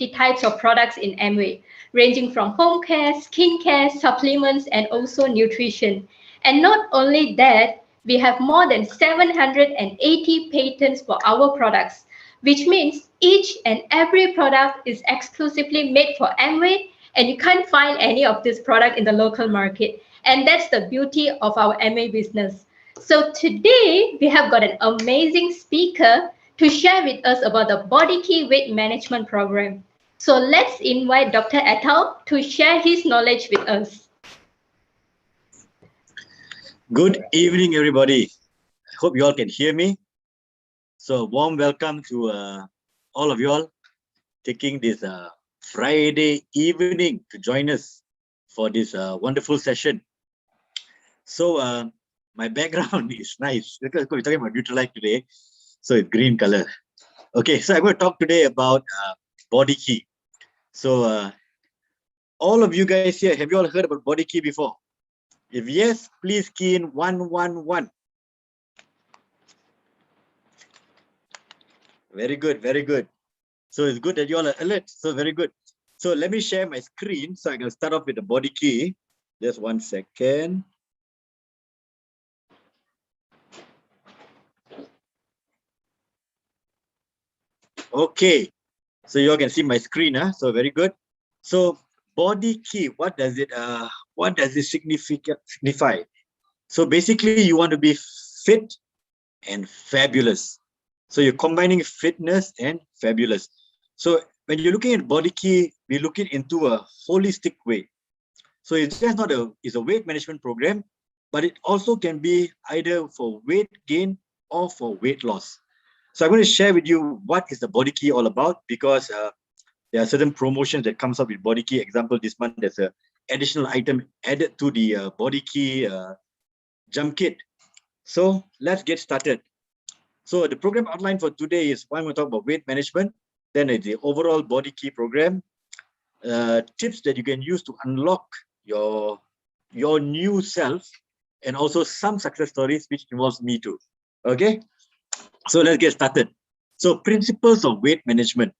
150 types of products in Amway, ranging from home care, skincare, supplements, and also nutrition. And not only that, we have more than 780 patents for our products, which means each and every product is exclusively made for Amway, and you can't find any of this product in the local market. And that's the beauty of our Amway business. So today we have got an amazing speaker to share with us about the Body Key Weight Management Program. So let's invite Dr. Atal to share his knowledge with us. Good evening, everybody. I hope you all can hear me. So warm welcome to all of you all taking this Friday evening to join us for this wonderful session. So my background is nice because we're talking about Nutrilite today. So it's green color. Okay, so I'm going to talk today about Body Key. So all of you guys here, have you all heard about Body Key before? If yes, please key in 111. Very good, very good. So it's good that you all are alert. So very good. So let me share my screen. So I can start off with the Body Key. Just 1 second. Okay. So you all can see my screen, huh? So very good. So Body Key, what does it signify? So basically you want to be fit and fabulous. So you're combining fitness and fabulous. So when you're looking at Body Key, we're looking into a holistic way. So it's just not it's a weight management program, but it also can be either for weight gain or for weight loss. So I'm going to share with you what is the Body Key all about, because there are certain promotions that comes up with Body Key. Example, this month there's an additional item added to the Body Key jump kit. So let's get started. So the program outline for today is one, we'll talk about weight management, then it's the overall Body Key program, tips that you can use to unlock your new self, and also some success stories which involves me too. Okay, so let's get started. So principles of weight management.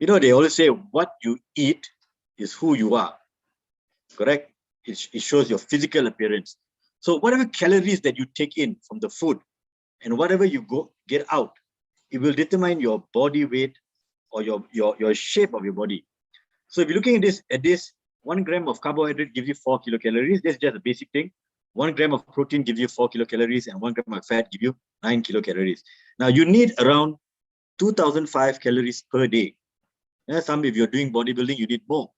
You know, they always say what you eat is who you are. Correct? It shows your physical appearance. So whatever calories that you take in from the food and whatever you get out, it will determine your body weight or your shape of your body. So if you're looking at this 1 gram of carbohydrate gives you 4 kilocalories. That's just a basic thing. 1 gram of protein gives you 4 kilocalories, and 1 gram of fat gives you 9 kilocalories. Now you need around 2005 calories per day. Some, if you're doing bodybuilding, you need more.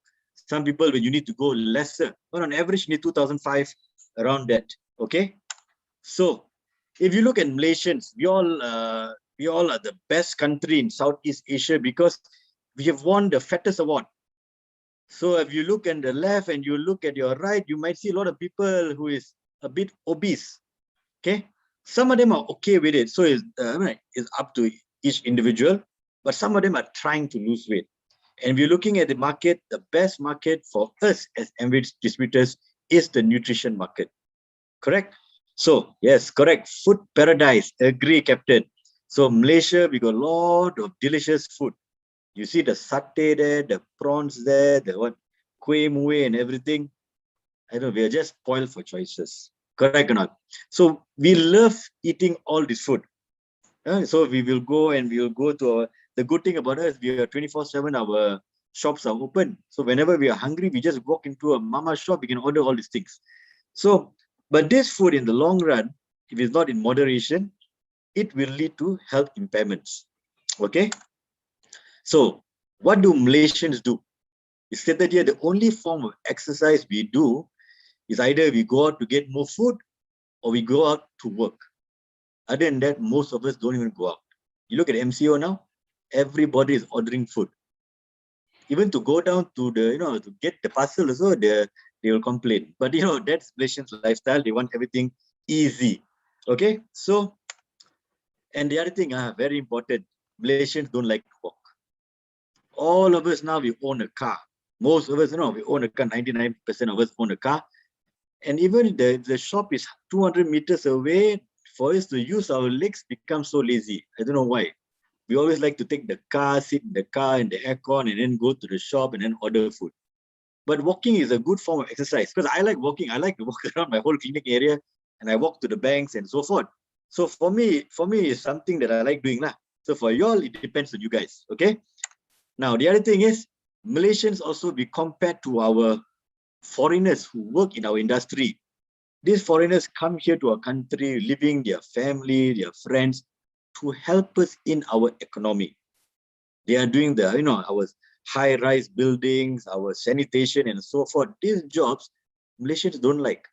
Some people, when you need to go lesser, but on average, you need 2005, around that. Okay. So if you look at Malaysians, we all are the best country in Southeast Asia because we have won the fattest award. So if you look at the left and you look at your right, you might see a lot of people who is a bit obese. Okay. Some of them are okay with it. So it's up to each individual, but some of them are trying to lose weight. And we're looking at the market, the best market for us as Amway distributors is the nutrition market. Correct? So, yes, correct. Food paradise. Agree, Captain. So, Malaysia, we got a lot of delicious food. You see the satay there, the prawns there, the kueh mueh and everything. I know, we are just spoiled for choices. Correct or not? So, we love eating all this food. So, we will go to the good thing about us, we are 24/7, our shops are open. So whenever we are hungry, we just walk into a mama shop, we can order all these things. So, but this food in the long run, if it's not in moderation, it will lead to health impairments. Okay. So what do Malaysians do? It's stated here, the only form of exercise we do is either we go out to get more food or we go out to work. Other than that, most of us don't even go out. You look at MCO now, everybody is ordering food. Even to go down to the, to get the parcel also, they will complain. But that's Malaysians lifestyle. They want everything easy. Okay. So, and the other thing, very important, Malaysians don't like to walk. All of us now, we own a car. Most of us, we own a car. 99% of us own a car. And even the shop is 200 meters away. For us to use our legs, become so lazy. I don't know why. We always like to take the car, sit in the car in the aircon, and then go to the shop and then order food. But walking is a good form of exercise because I like walking. I like to walk around my whole clinic area and I walk to the banks and so forth. So for me, it's something that I like doing lah. So for y'all, it depends on you guys. Okay. Now the other thing is Malaysians also be compared to our foreigners who work in our industry. These foreigners come here to our country, leaving their family, their friends, to help us in our economy. They are doing the, our high-rise buildings, our sanitation, and so forth. These jobs, Malaysians don't like.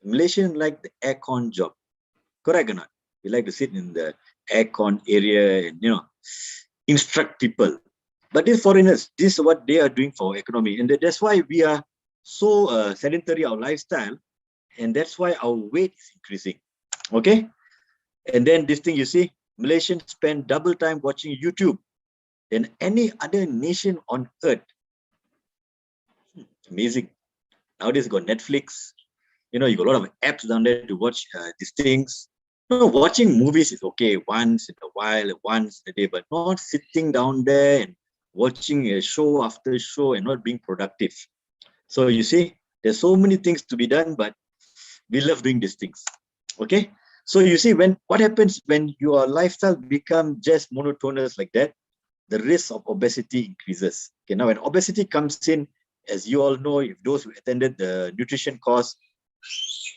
Malaysians like the aircon job. Correct or not? We like to sit in the aircon area and, instruct people. But these foreigners, this is what they are doing for our economy. And that's why we are so sedentary, our lifestyle. And that's why our weight is increasing. Okay? And then this thing, you see, Malaysians spend double time watching YouTube than any other nation on earth. Amazing. Nowadays, you got Netflix. You got a lot of apps down there to watch these things. Watching movies is okay once in a while, once a day, but not sitting down there and watching a show after show and not being productive. So you see, there's so many things to be done, but we love doing these things. Okay. So you see, what happens when your lifestyle becomes just monotonous like that, the risk of obesity increases. Okay, now when obesity comes in, as you all know, if those who attended the nutrition course,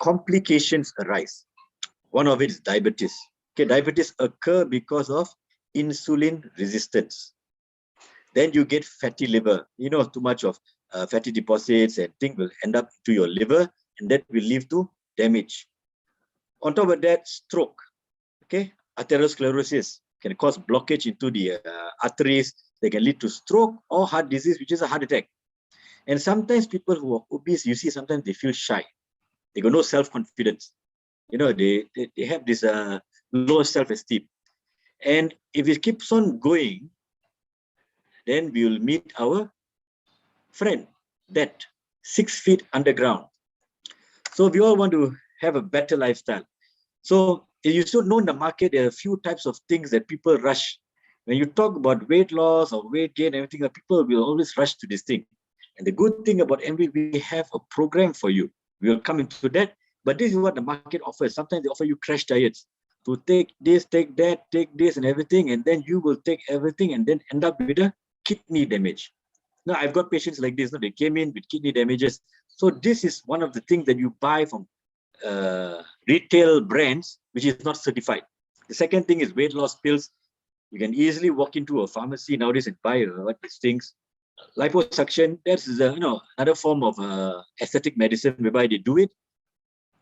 complications arise. One of it is diabetes. Okay, diabetes occur because of insulin resistance. Then you get fatty liver. Too much of fatty deposits and things will end up to your liver, and that will lead to damage. On top of that, stroke. Okay, atherosclerosis can cause blockage into the arteries. They can lead to stroke or heart disease, which is a heart attack. And sometimes people who are obese, you see, sometimes they feel shy. They got no self-confidence. They have this low self-esteem. And if it keeps on going, then we will meet our friend, that 6 feet underground. So we all want to have a better lifestyle. So you should know in the market, there are a few types of things that people rush. When you talk about weight loss or weight gain, everything, people will always rush to this thing. And the good thing about MV, we have a program for you. We will come into that. But this is what the market offers. Sometimes they offer you crash diets to take this, take that, take this and everything. And then you will take everything and then end up with a kidney damage. Now, I've got patients like this. They came in with kidney damages. So this is one of the things that you buy from retail brands, which is not certified. The second thing is weight loss pills. You can easily walk into a pharmacy nowadays and buy these things. Liposuction, that's another form of aesthetic medicine whereby they do it.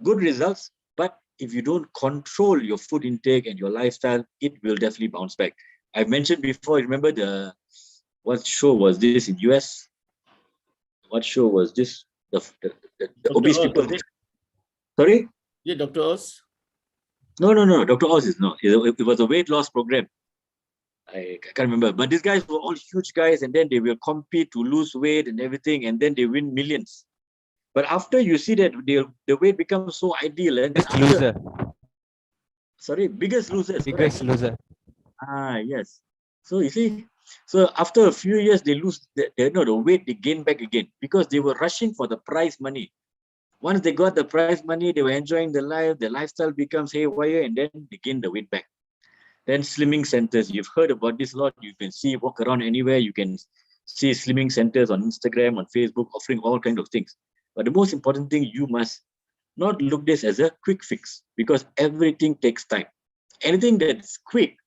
Good results, but if you don't control your food intake and your lifestyle, it will definitely bounce back. I've mentioned before, remember what show was this in US? What show was this? The obese people. Sorry? Yeah, Dr. Oz? No. Dr. Oz is not. It was a weight loss program. I can't remember. But these guys were all huge guys, and then they will compete to lose weight and everything, and then they win millions. But after you see that the weight becomes so ideal, and biggest loser. Sorry, biggest loser. Biggest loser. Yes. So you see, so after a few years, they lose the weight, they gain back again because they were rushing for the prize money. Once they got the prize money, they were enjoying the life, the lifestyle becomes haywire, and then they gain the weight back. Then slimming centers, you've heard about this a lot. You can see, walk around anywhere, you can see slimming centers on Instagram, on Facebook, offering all kinds of things. But the most important thing, you must not look this as a quick fix because everything takes time. Anything that's quick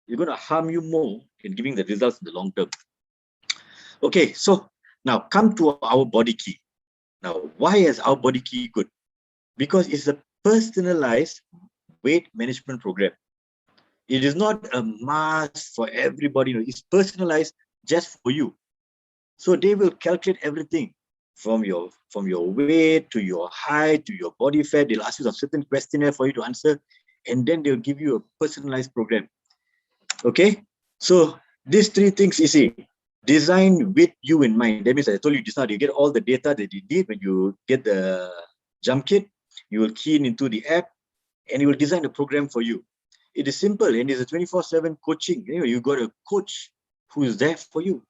is going to harm you more in giving the results in the long term. Okay, so now come to our body key. Now, why is our body key good? Because it's a personalized weight management program. It is not a must for everybody. It's personalized just for you. So they will calculate everything from your weight to your height to your body fat. They'll ask you a certain questionnaire for you to answer, and then they'll give you a personalized program. Okay, so these three things you see, designed with you in mind. That means I told you just now, you get all the data that you need when you get the jump kit. You will key in into the app, and it will design a program for you. It is simple, and it's a 24/7 coaching. You got a coach who is there for you.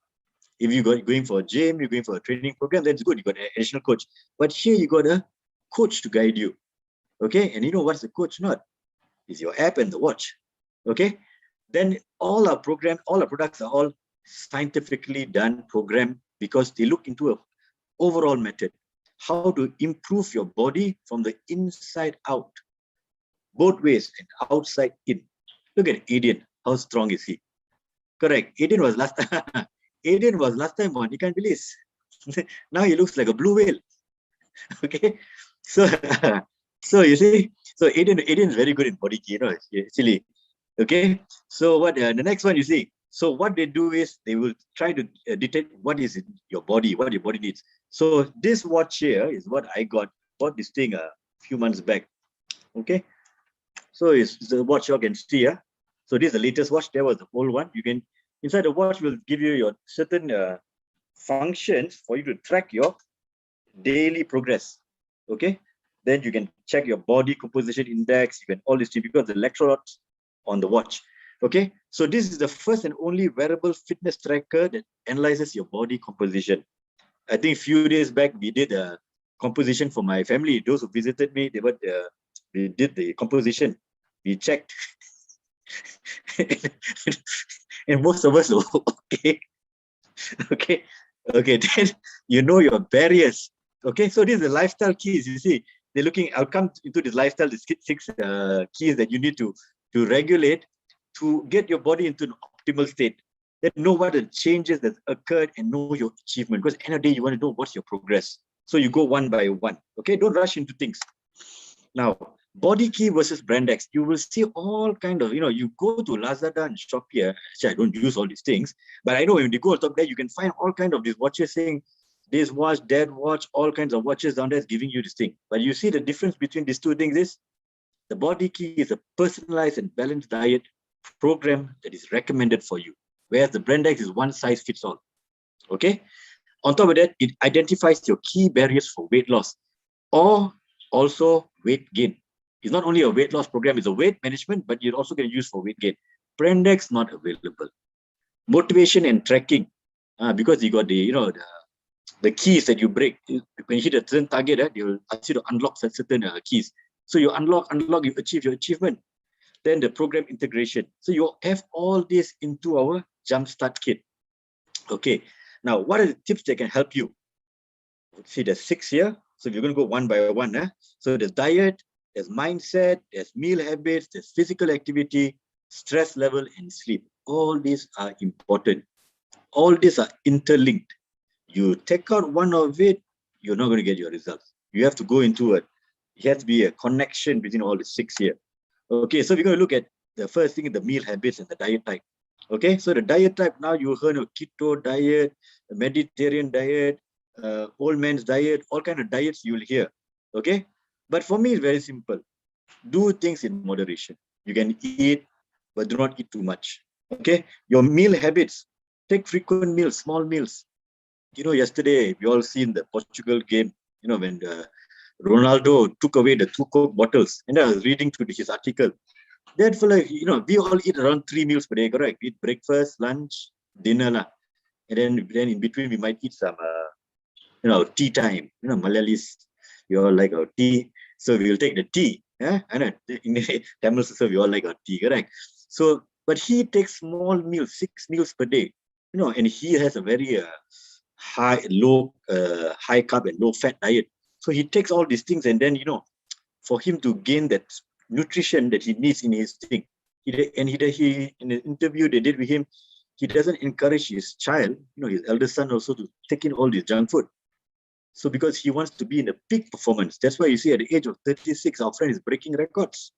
If you got going for a gym, you're going for a training program, that's good. You got an additional coach. But here you got a coach to guide you. Okay, and you know what's the coach not? Is your app and the watch. Okay, then all our products are all scientifically done, programmed, because they look into a overall method, how to improve your body from the inside out, both ways, and outside in. Look at Adrian, how strong is he? Correct. Adrian was last time. Adrian was last time on Ikan Bilis. Now he looks like a blue whale. Okay, so so you see, so Adrian is very good in body key, actually. Okay, so what the next one you see? So what they do is they will try to detect what is in your body, what your body needs. So this watch here is what I bought this thing a few months back. Okay, so it's the watch you can see. So this is the latest watch. There was the old one. You can inside the watch will give you your certain functions for you to track your daily progress. Okay, then you can check your body composition index. You can all this because the electrodes on the watch. Okay, so this is the first and only wearable fitness tracker that analyzes your body composition. I think a few days back we did a composition for my family. Those who visited me, we did the composition. We checked, and most of us were okay. Okay, then you know your barriers. Okay, so these are the lifestyle keys. You see, they're looking. I'll come into this lifestyle, the six keys that you need to regulate to get your body into an optimal state. Then know what the changes that occurred and know your achievement. Because end of the day, you want to know what's your progress. So you go one by one. Okay, don't rush into things. Now, body key versus brand X. You will see all kind of, you go to Lazada and Shopee. Actually, I don't use all these things, but I know when you go on top there, you can find all kind of these watches saying this watch, that watch, all kinds of watches down there giving you this thing. But you see the difference between these two things is the body key is a personalized and balanced diet program that is recommended for you, whereas the brand X is one size fits all. Okay. On top of that, it identifies your key barriers for weight loss or also weight gain. It's not only a weight loss program, it's a weight management, but you're also going to use for weight gain. Brand X not available. Motivation and tracking, because you got the keys that you break. When you hit a certain target, they will ask you to unlock certain keys. So you unlock, you achieve your achievement. Then the program integration. So you have all this into our Jumpstart kit. Okay. Now, what are the tips that can help you? See, there's 6 here. So you're going to go one by one. So there's diet, there's mindset, there's meal habits, there's physical activity, stress level, and sleep. All these are important. All these are interlinked. You take out one of it, you're not going to get your results. You have to go into it. It has to be a connection between all the 6 here. Okay, so we're going to look at the first thing, the meal habits and the diet type. Okay, so the diet type, now you heard of keto diet, Mediterranean diet, old man's diet, all kind of diets you will hear. Okay, but for me, it's very simple. Do things in moderation. You can eat, but do not eat too much. Okay, your meal habits, take frequent meals, small meals. Yesterday we all seen the Portugal game, when Ronaldo took away the 2 Coke bottles, and I was reading through his article. That fella, we all eat around 3 meals per day, correct? We eat breakfast, lunch, dinner, and then in between we might eat some, tea time. Malayalis, we all like our tea, so we will take the tea. Yeah, I know in Tamil also we all like our tea, correct? So, but he takes small meals, 6 meals per day, and he has a very high carb and low fat diet. So he takes all these things, and then for him to gain that nutrition that he needs in his thing, he in the interview they did with him, he doesn't encourage his child, his eldest son also, to take in all this junk food. So because he wants to be in a peak performance, that's why you see at the age of 36, our friend is breaking records.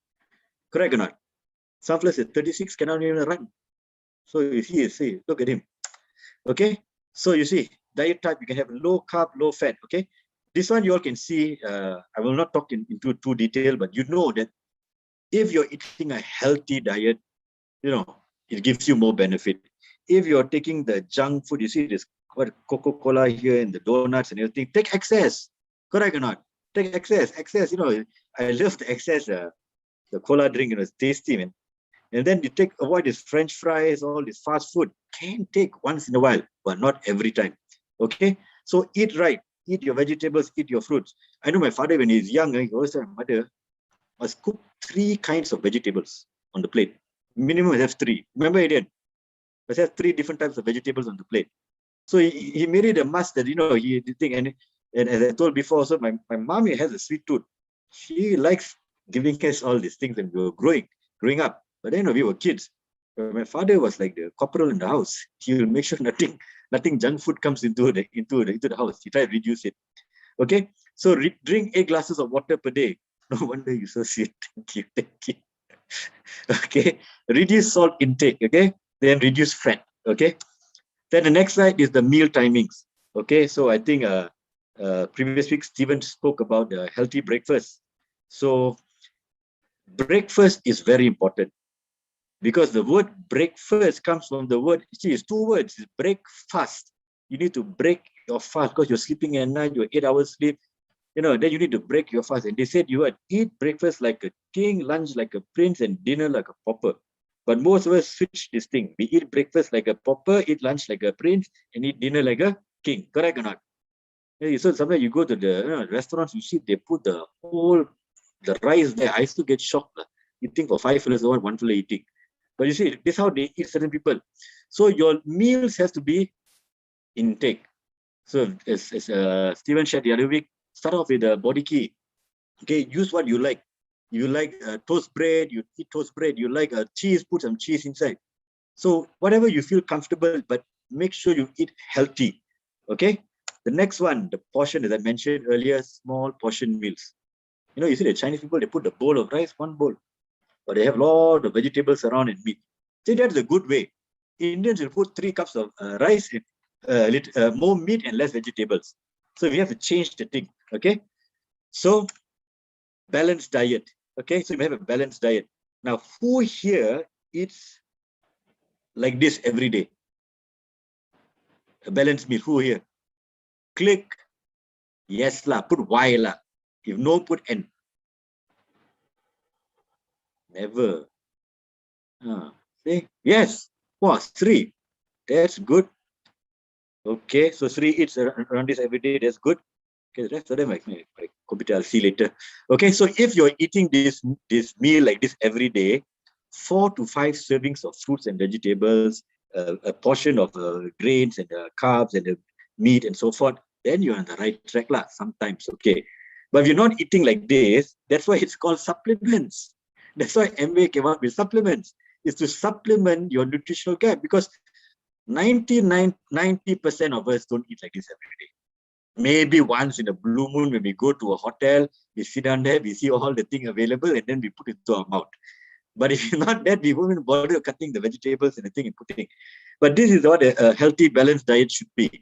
Correct or not? Some fellas at 36 cannot even run. So you see, look at him. Okay, so you see, diet type, you can have low carb, low fat. Okay, this one you all can see. I will not talk into too detail, but you know that if you're eating a healthy diet, it gives you more benefit. If you're taking the junk food, you see this Coca-Cola here and the donuts and everything, take excess. Correct or not? Take excess. I love the excess, the cola drink, it's tasty, man. And then you avoid this French fries, all this fast food. Can take once in a while, but not every time. Okay, so eat right, eat your vegetables, eat your fruits. I know my father, when he's young, he always said, mother must cook 3 kinds of vegetables on the plate. Minimum have 3. Remember, he did. Must have 3 different types of vegetables on the plate. So he made it a must that, he did think, and as I told before, also my mom has a sweet tooth. She likes giving us all these things when we were growing up. But then we were kids. But my father was like the corporal in the house. He will make sure nothing junk food comes into the house. He tried to reduce it. Okay, so drink 8 glasses of water per day. No wonder you're so sweet. Thank you. Okay, reduce salt intake. Okay, then reduce fat. Okay, then the next slide is the meal timings. Okay, so I think previous week Stephen spoke about the healthy breakfast. So breakfast is very important, because the word breakfast comes from the word, it's 2 words, it's break fast. You need to break your fast because you're sleeping at night, you're 8 hours sleep, then you need to break your fast. And they said you would eat breakfast like a king, lunch like a prince, and dinner like a pauper. But most of us switch this thing. We eat breakfast like a pauper, eat lunch like a prince, and eat dinner like a king. Correct or not? So sometimes you go to the restaurants, you see they put the rice there. I used to get shocked. You think for 5 fellas, one fella eating. But you see, this is how they eat certain people. So your meals has to be intake. So as Stephen shared the other week, start off with the body key. Okay, use what you like. You like toast bread, you eat toast bread. You like cheese, put some cheese inside. So whatever you feel comfortable, but make sure you eat healthy. Okay. The next one, the portion, as I mentioned earlier, small portion meals. You see the Chinese people, they put a bowl of rice, 1 bowl, but they have a lot of vegetables around and meat. See, that's a good way. Indians will put 3 cups of rice, more meat and less vegetables. So we have to change the thing. Okay. So balanced diet. Okay. So we have a balanced diet. Now, who here eats like this every day? A balanced meal. Who here? Click. Yes lah. Put Y lah. If no, put N. Never. See? Yes. Wow, 3. That's good. Okay, so 3 eats around this every day. That's good. Okay, the rest of them, my computer, I'll see later. Okay, so if you're eating this meal like this every day, 4 to 5 servings of fruits and vegetables, a portion of grains and carbs and the meat and so forth, then you're on the right track lah. Sometimes, okay. But if you're not eating like this, that's why it's called supplements. That's why MA came up with supplements. Is to supplement your nutritional gap, because 90% of us don't eat like this every day. Maybe once in a blue moon, when we go to a hotel, we sit down there, we see all the thing available, and then we put it to our mouth. But if you're not that, we won't even bother cutting the vegetables and the thing and putting. But this is what a healthy, balanced diet should be.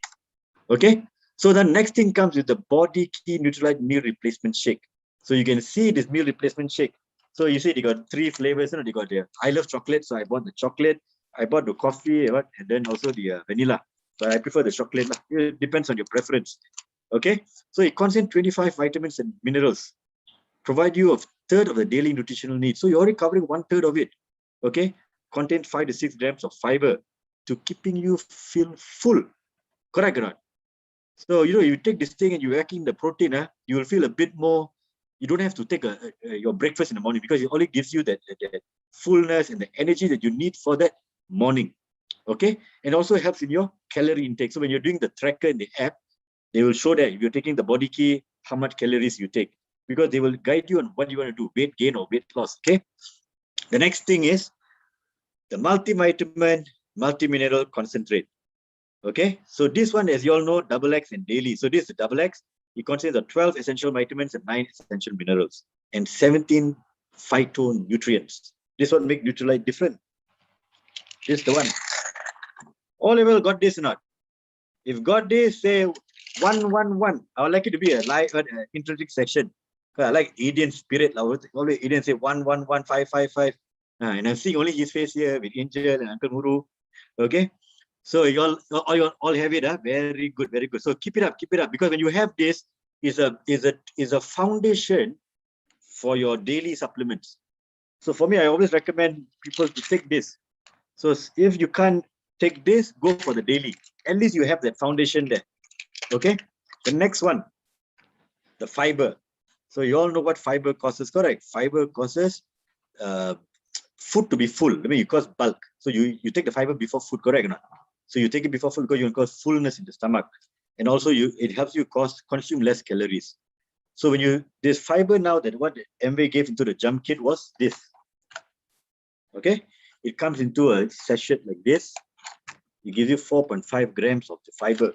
Okay. So the next thing comes with the body key Nutrilite meal replacement shake. So you can see this meal replacement shake. So you see they got 3 flavors. They got the I love chocolate, so I bought the chocolate. I bought the coffee, and then also the vanilla. But I prefer the chocolate. It depends on your preference. Okay, so it contains 25 vitamins and minerals, provide you a third of the daily nutritional needs. So you're already covering 1/3 of it. Okay, contains 5 to 6 grams of fiber to keeping you feel full. Correct or not? So you take this thing and you add in the protein, you will feel a bit more. You don't have to take your breakfast in the morning, because it only gives you that fullness and the energy that you need for that morning. Okay, and also helps in your calorie intake. So when you're doing the tracker in the app, they will show that if you're taking the body key, how much calories you take, because they will guide you on what you want to do, weight gain or weight loss. Okay, the next thing is the multivitamin, multi-mineral concentrate. Okay, so this one, as you all know, XX and daily. So this is XX. It contains the 12 essential vitamins and 9 essential minerals and 17 phytonutrients. This one make Nutrilite different. This is the one. All level got this or not? If got this, say 111. I would like it to be a live intrinsic section. I like Indian spirit. Always Indian say 111 and I'm seeing only his face here with Angel and Uncle Muru. Okay. So you all have it, very good, very good. So keep it up, because when you have this, is a foundation for your daily supplements. So for me, I always recommend people to take this. So if you can't take this, go for the daily. At least you have that foundation there. Okay. The next one, the fiber. So you all know what fiber causes, correct? Fiber causes food to be full. I mean, you cause bulk. So you take the fiber before food, correct or not? So you take it before food because you cause fullness in the stomach, and also it helps you consume less calories. So when this fiber now, that what MV gave into the jump kit was this. Okay, it comes into a sachet like this. It gives you 4.5 grams of the fiber.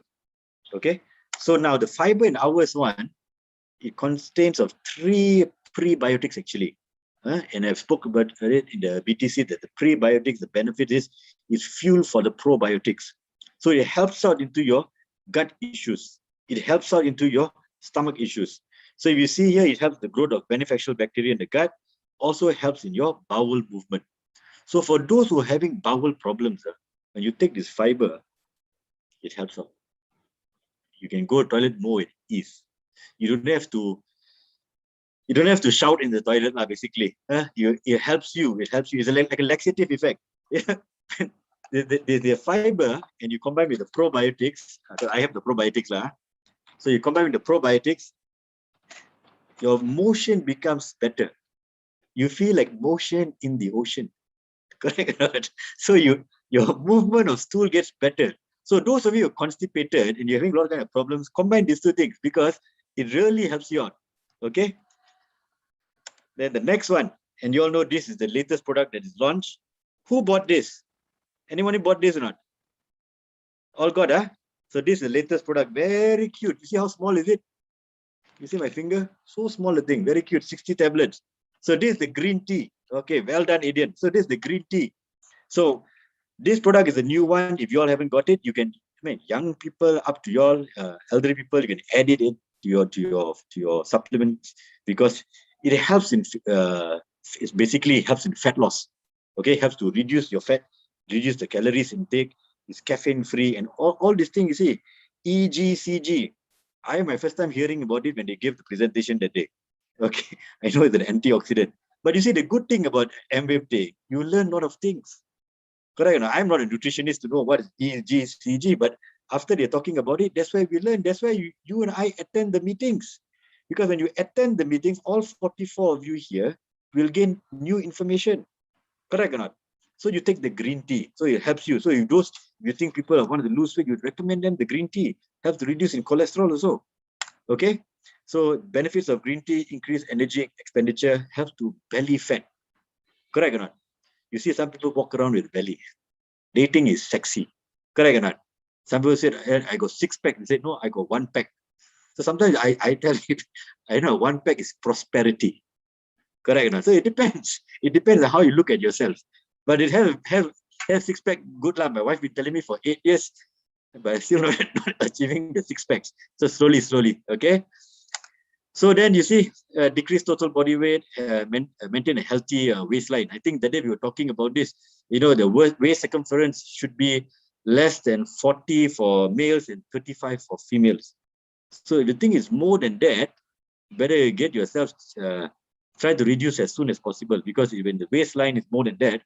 Okay, so now the fiber in ours one, it contains of 3 prebiotics actually. And I've spoken about it in the BTC that the prebiotics, the benefit is fuel for the probiotics. So it helps out into your gut issues. It helps out into your stomach issues. So if you see here, it helps the growth of beneficial bacteria in the gut, also helps in your bowel movement. So for those who are having bowel problems, when you take this fiber, it helps out. You can go to the toilet more with ease. You don't have to shout in the toilet, basically. It helps you. It helps you. It's like a laxative effect. The fiber, and you combine with the probiotics. I have the probiotics. So you combine with the probiotics, your motion becomes better. You feel like motion in the ocean. Correct? So your movement of stool gets better. So those of you who are constipated and you're having a lot of problems, combine these two things because it really helps you out. Okay. Then the next one, and you all know this is the latest product that is launched. Who bought this? Anyone bought this or not? All got, huh? So this is the latest product. Very cute. You see how small is it? You see my finger? So small a thing. Very cute. 60 tablets. So this is the green tea. Okay, well done, Adian. So this is the green tea. So this product is a new one. If you all haven't got it, you can, young people up to your elderly people, you can add it to your supplements because it helps in it basically helps in fat loss. Okay, helps to reduce your fat, reduce the calories intake. It's caffeine free and all these things. You see, EGCG. I am my first time hearing about it when they gave the presentation that day. Okay, I know it's an antioxidant, but you see the good thing about MWT, you learn a lot of things. Correct. I'm not a nutritionist to know what is EGCG, but after they're talking about it, that's why we learn. That's why you and I attend the meetings. Because when you attend the meetings, all 44 of you here will gain new information. Correct or not? So you take the green tea. So it helps you. So if you think people want to lose weight, you recommend them the green tea. Helps to reduce in cholesterol also. Okay. So benefits of green tea: increase energy expenditure, helps to belly fat. Correct or not? You see some people walk around with belly. Dating is sexy. Correct or not? Some people said, I got 6-pack. They said, no, I got 1-pack. So sometimes I tell you, I know 1-pack is prosperity. Correct or not? So it depends. It depends on how you look at yourself. But it have 6-pack, good lah. My wife been telling me for 8 years, but I'm still not achieving the 6-packs. So slowly, okay? So then you see, decrease total body weight, maintain a healthy waistline. I think that day we were talking about this. The waist circumference should be less than 40 for males and 35 for females. So if the thing is more than that, better get yourself, try to reduce as soon as possible, because when the waistline is more than that,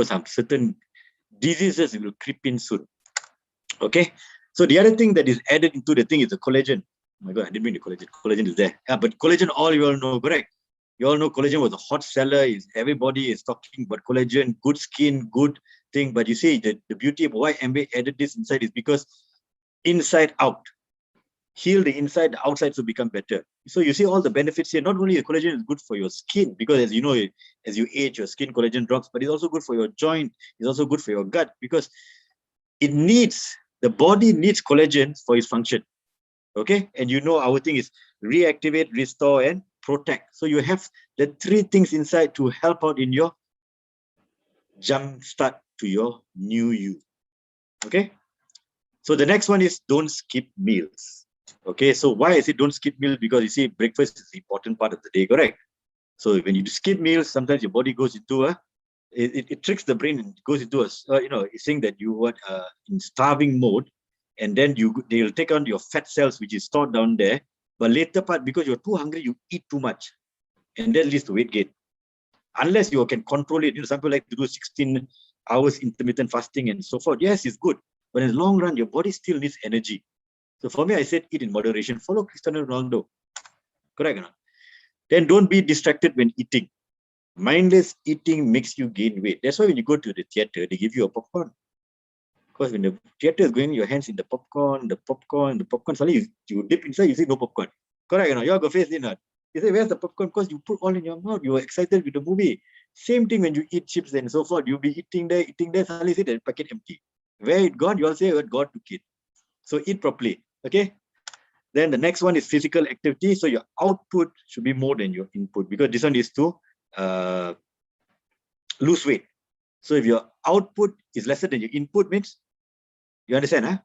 some certain diseases will creep in soon. Okay. So the other thing that is added into the thing is the collagen. Oh my God, I didn't mean the collagen. Collagen is there. Yeah, but collagen, all you all know, correct? You all know collagen was a hot seller. Everybody is talking about collagen, good skin, good thing. But you see, the beauty of why MBA added this inside is because inside out. Heal the inside, the outside to become better. So you see all the benefits here. Not only the collagen is good for your skin, because as you know, as you age, your skin collagen drops, but it's also good for your joint. It's also good for your gut, because the body needs collagen for its function. Okay, and our thing is reactivate, restore, and protect. So you have the 3 things inside to help out in your jump start to your new you. Okay, so the next one is don't skip meals. Okay, so why is it don't skip meals? Because you see, breakfast is the important part of the day, correct? So when you skip meals, sometimes your body goes into it tricks the brain and goes into it's saying that you are in starving mode, and then they'll take on your fat cells, which is stored down there. But later part, because you're too hungry, you eat too much, and that leads to weight gain. Unless you can control it. Some people like to do 16 hours intermittent fasting and so forth. Yes, it's good. But in the long run, your body still needs energy. So for me, I said eat in moderation. Follow Cristiano Ronaldo. Correct or not? Then don't be distracted when eating. Mindless eating makes you gain weight. That's why when you go to the theater, they give you a popcorn. Because when the theater is going, your hands in the popcorn, suddenly you dip inside, you see no popcorn. Correct or not? You all go face in not. You say, where's the popcorn? Because you put all in your mouth. You are excited with the movie. Same thing when you eat chips and so forth. You'll be eating there, suddenly see the packet empty. Where it gone? You all say, God took it. So eat properly. Okay? Then the next one is physical activity. So your output should be more than your input, because this one is to lose weight. So if your output is lesser than your input, means, you understand, huh?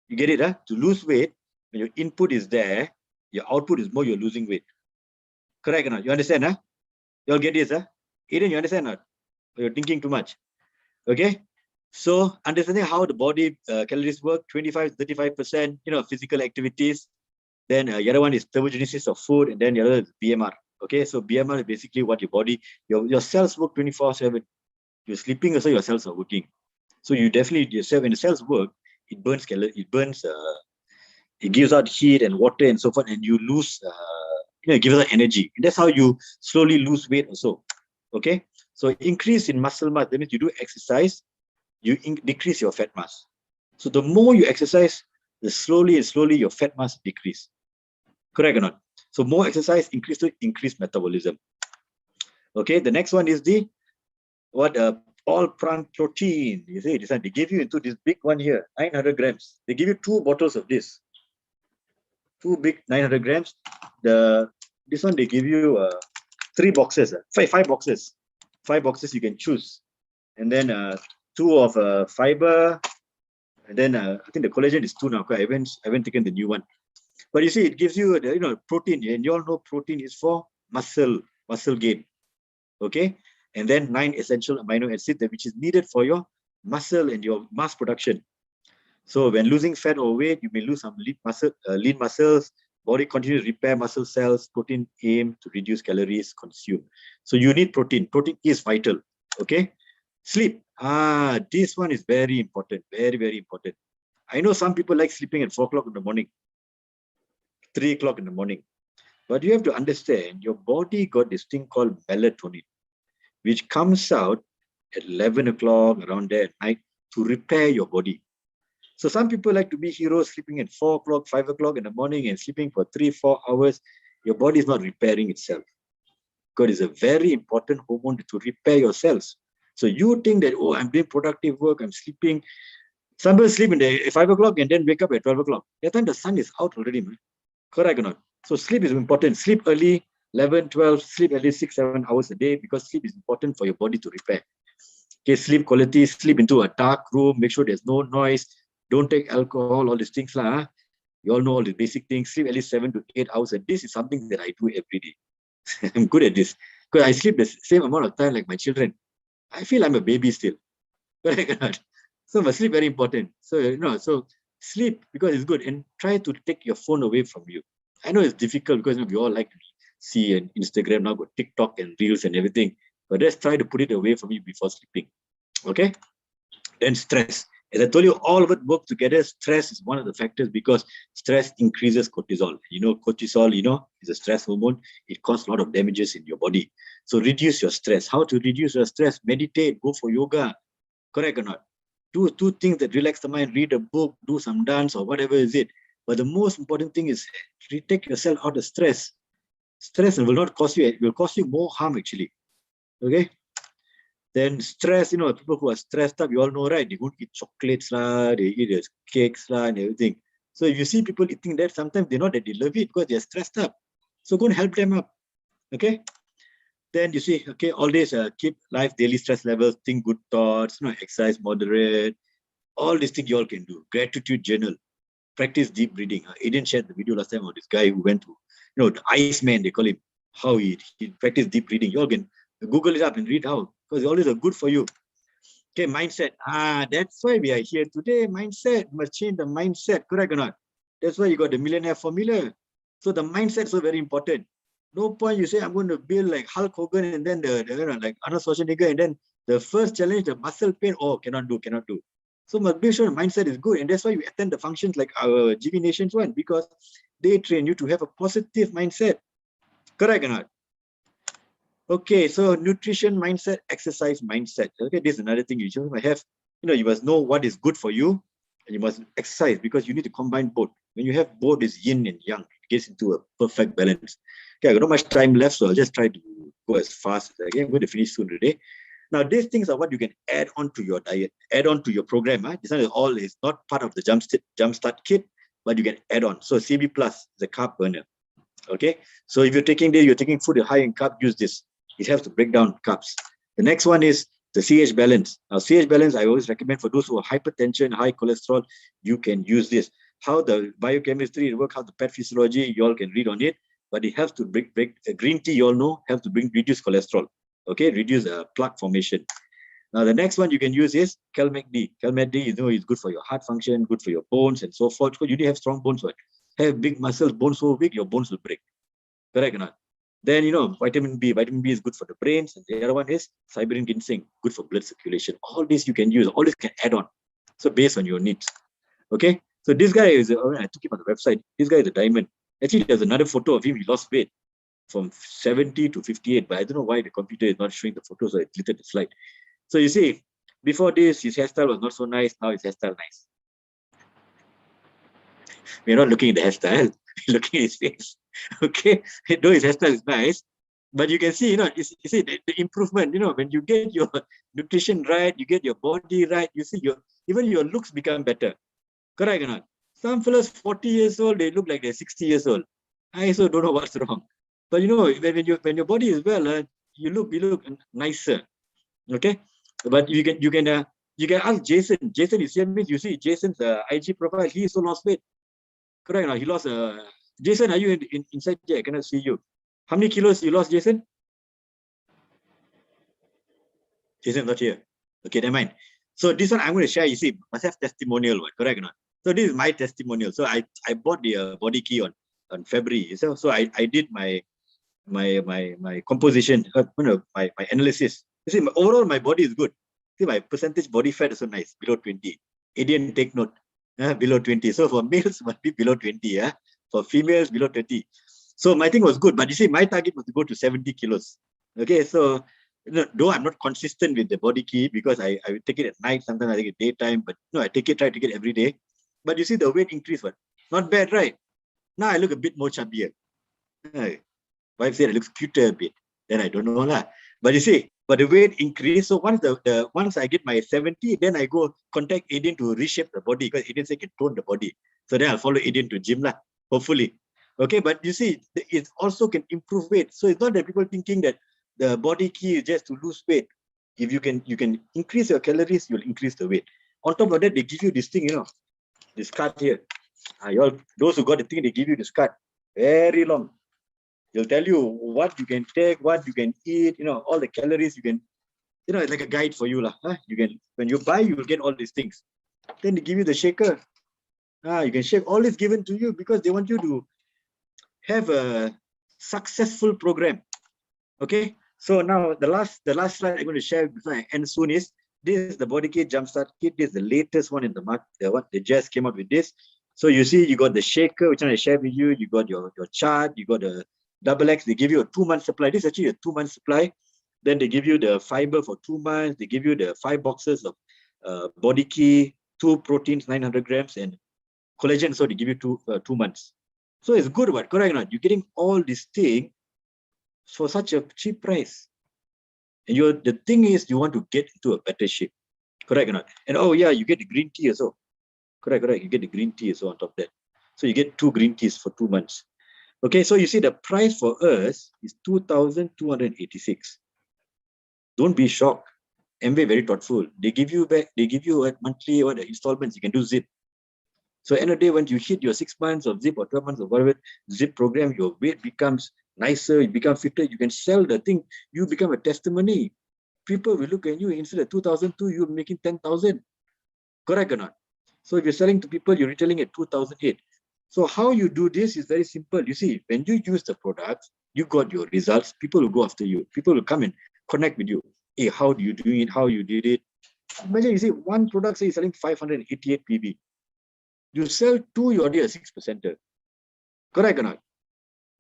You get it, huh? To lose weight, when your input is there, your output is more, you're losing weight. Correct or not? You understand, huh? You all get this, huh? Eden, you understand or not? Or you're thinking too much. Okay? So understanding how the body calories work, 25-35%, physical activities. Then the other one is thermogenesis of food, and then the other is BMR. Okay, so BMR is basically what your body, your cells work 24/7. You're sleeping, also your cells are working. So you definitely yourself, when the cells work, it burns calories, it gives out heat and water and so forth, and you lose, it gives out energy. And that's how you slowly lose weight also. Okay, so increase in muscle mass. That means you do exercise, you decrease your fat mass. So the more you exercise, the slowly your fat mass decrease. Correct or not? So more exercise increase metabolism. Okay, the next one is the all plant protein. You see, this one they give you into this big one here, 900 grams. They give you 2 bottles of this. 2 big 900 grams. This one they give you 3 boxes, 5 boxes. 5 boxes you can choose, and then 2 of fiber, and then I think the collagen is 2 now. I haven't taken the new one. But you see, it gives you protein, and you all know protein is for muscle gain. Okay, and then 9 essential amino acids which is needed for your muscle and your mass production. So when losing fat or weight, you may lose some lean muscles. Body continues to repair muscle cells. Protein aim to reduce calories consumed. So you need protein. Protein is vital. Okay, sleep. This one is very important. Very, very important. I know some people like sleeping at 4 o'clock in the morning, 3 o'clock in the morning. But you have to understand, your body got this thing called melatonin, which comes out at 11 o'clock, around there at night, to repair your body. So some people like to be heroes, sleeping at 4 o'clock, 5 o'clock in the morning and sleeping for 3-4 hours. Your body is not repairing itself. Because it's a very important hormone to repair your cells. So you think that, oh, I'm doing productive work, I'm sleeping. Some people sleep at 5 o'clock and then wake up at 12 o'clock. That time the sun is out already, man. Correct or not? So sleep is important. Sleep early, 11, 12, sleep at least 6-7 hours a day, because sleep is important for your body to repair. Okay, sleep quality, sleep into a dark room, make sure there's no noise, don't take alcohol, all these things. You all know all the basic things. Sleep at least 7 to 8 hours. And this is something that I do every day. I'm good at this. Because I sleep the same amount of time like my children. I feel I'm a baby still. Correct or not? So my sleep very important. So, so sleep because it's good, and try to take your phone away from you. I know it's difficult because we all like to see an Instagram now, got TikTok and Reels and everything. But let's try to put it away from you before sleeping. Okay? Then stress. As I told you, all of it work together. Stress is one of the factors, because stress increases cortisol. Cortisol, is a stress hormone. It causes a lot of damages in your body. So reduce your stress. How to reduce your stress? Meditate, go for yoga. Correct or not? Do 2 things that relax the mind, read a book, do some dance or whatever is it. But the most important thing is take yourself out of stress. Stress will not cause you, it will cause you more harm actually. Okay? Then stress, people who are stressed up, you all know, right? They go eat chocolates, they eat cakes and everything. So if you see people eating that, sometimes they know that they love it because they're stressed up. So go and help them up. Okay? Then you see, okay, all this keep life daily stress levels, think good thoughts, exercise moderate, all these things you all can do. Gratitude journal, practice deep breathing. Aiden shared the video last time of this guy who went to, the Iceman, they call him, how he practiced deep breathing. You all can Google it up and read how, because all these are good for you. Okay, mindset. That's why we are here today. Mindset, must change the mindset, correct or not? That's why you got the millionaire formula. So the mindset is so very important. No point you say I'm going to build like Hulk Hogan and then like Arnold Schwarzenegger, and then the first challenge, the muscle pain, oh, cannot do. So must be sure mindset is good, and that's why we attend the functions like our GB Nations one, because they train you to have a positive mindset. Correct or not? Okay, so nutrition mindset, exercise mindset. Okay, this is another thing you just must have. You must know what is good for you, and you must exercise, because you need to combine both. When you have both, is yin and yang. It gets into a perfect balance. Okay, I got not much time left, so I'll just try to go as fast as I can. I'm going to finish soon today. Now, these things are what you can add on to your diet, add on to your program. This one is not part of the jumpstart kit, but you can add on. So CB Plus is a carb burner. Okay, so if you're taking food high in carb, use this. It helps to break down carbs. The next one is the CH balance. Now, CH balance, I always recommend for those who are hypertension, high cholesterol, you can use this. How the biochemistry works, how the pet physiology, you all can read on it, but it helps to break green tea, you all know, helps to reduce cholesterol. Okay, reduce plaque formation. Now, the next one you can use is CalMACD. CalMACD, is good for your heart function, good for your bones and so forth. So you need to have strong bones. Right? Have big muscles, bones so big, your bones will break. Correct or not? Then, vitamin B. Vitamin B is good for the brains. And the other one is Siberian ginseng, good for blood circulation. All this you can use. All this can add on. So based on your needs. Okay? So this guy is, I took him on the website. This guy is a diamond. Actually, there's another photo of him. He lost weight from 70 to 58. But I don't know why the computer is not showing the photo. So I deleted the slide. So you see, before this, his hairstyle was not so nice. Now his hairstyle nice. We're not looking at the hairstyle. We're looking at his face. Okay, though his hairstyle is nice, but you can see, you see the improvement. When you get your nutrition right, you get your body right. You see even your looks become better. Correct or not? Some fellas 40 years old, they look like they're 60 years old. I also don't know what's wrong. But when your body is well, you look nicer. Okay, but you can ask Jason. Jason is here, means you see Jason's IG profile. He also lost weight. Correct. Now he lost. Jason, are you inside here? I cannot see you. How many kilos you lost, Jason? Jason not here. Okay, never mind. So this one I'm going to share. You see, must have testimonial one. Correct or not? So this is my testimonial. So I bought the body key on February. So I did my composition. My analysis. You see, overall my body is good. See, my percentage body fat is so nice, below 20. Indian, take note, below 20. So for males must be below 20. For females, below 30. So my thing was good, but you see, my target was to go to 70 kilos. Okay, so though I'm not consistent with the body key, because I take it at night, sometimes I take it daytime, but no, try to take it every day. But you see the weight increase, but not bad, right? Now I look a bit more chubbier. Wife said it looks cuter a bit. Then I don't know lah. But you see, but the weight increase. So once I get my 70, then I go contact Aiden to reshape the body, because Aiden said can tone the body. So then I'll follow Aiden to gym lah, hopefully. Okay, but you see, it also can improve weight. So it's not that people thinking that the body key is just to lose weight. If you can increase your calories, you'll increase the weight. On top of that, they give you this thing, this card here. Those who got the thing, they give you this card. Very long. They'll tell you what you can take, what you can eat, all the calories you can, it's like a guide for you. You can, when you buy, you will get all these things. Then they give you the shaker. You can shake. All is given to you because they want you to have a successful program. Okay. So now the last slide I'm going to share before I end soon is this is the body kit jumpstart kit. This is the latest one in the market. They just came out with this. So you see, you got the shaker, which I share with you. You got your chart. You got the double X. They give you a 2-month supply. This is actually a 2-month supply. Then they give you the fiber for 2 months. They give you the 5 boxes of body key, 2 proteins, 900 grams, and collagen. So they give you 2 months. So it's good, what? Correct or not? You're getting all this thing for such a cheap price. And the thing is, you want to get into a better shape. Correct or not? And oh yeah, you get the green tea also. Correct. You get the green tea also on top of that. So you get 2 green teas for 2 months. Okay, so you see the price for us is 2,286. Don't be shocked. Amway very thoughtful. They give you a monthly or the installments. You can do zip. So end of the day, when you hit your 6 months of zip or 12 months of whatever zip program, your weight becomes nicer, you become fitter, you can sell the thing, you become a testimony. People will look at you, instead of 2,002, you're making 10,000. Correct or not? So if you're selling to people, you're retailing at 2,008. So how you do this is very simple. You see, when you use the products, you got your results, people will go after you. People will come and connect with you. Hey, how do you do it? How you did it? Imagine you see one product, say, is selling 588 PB. You sell 2, you're already a 6%. Correct or not?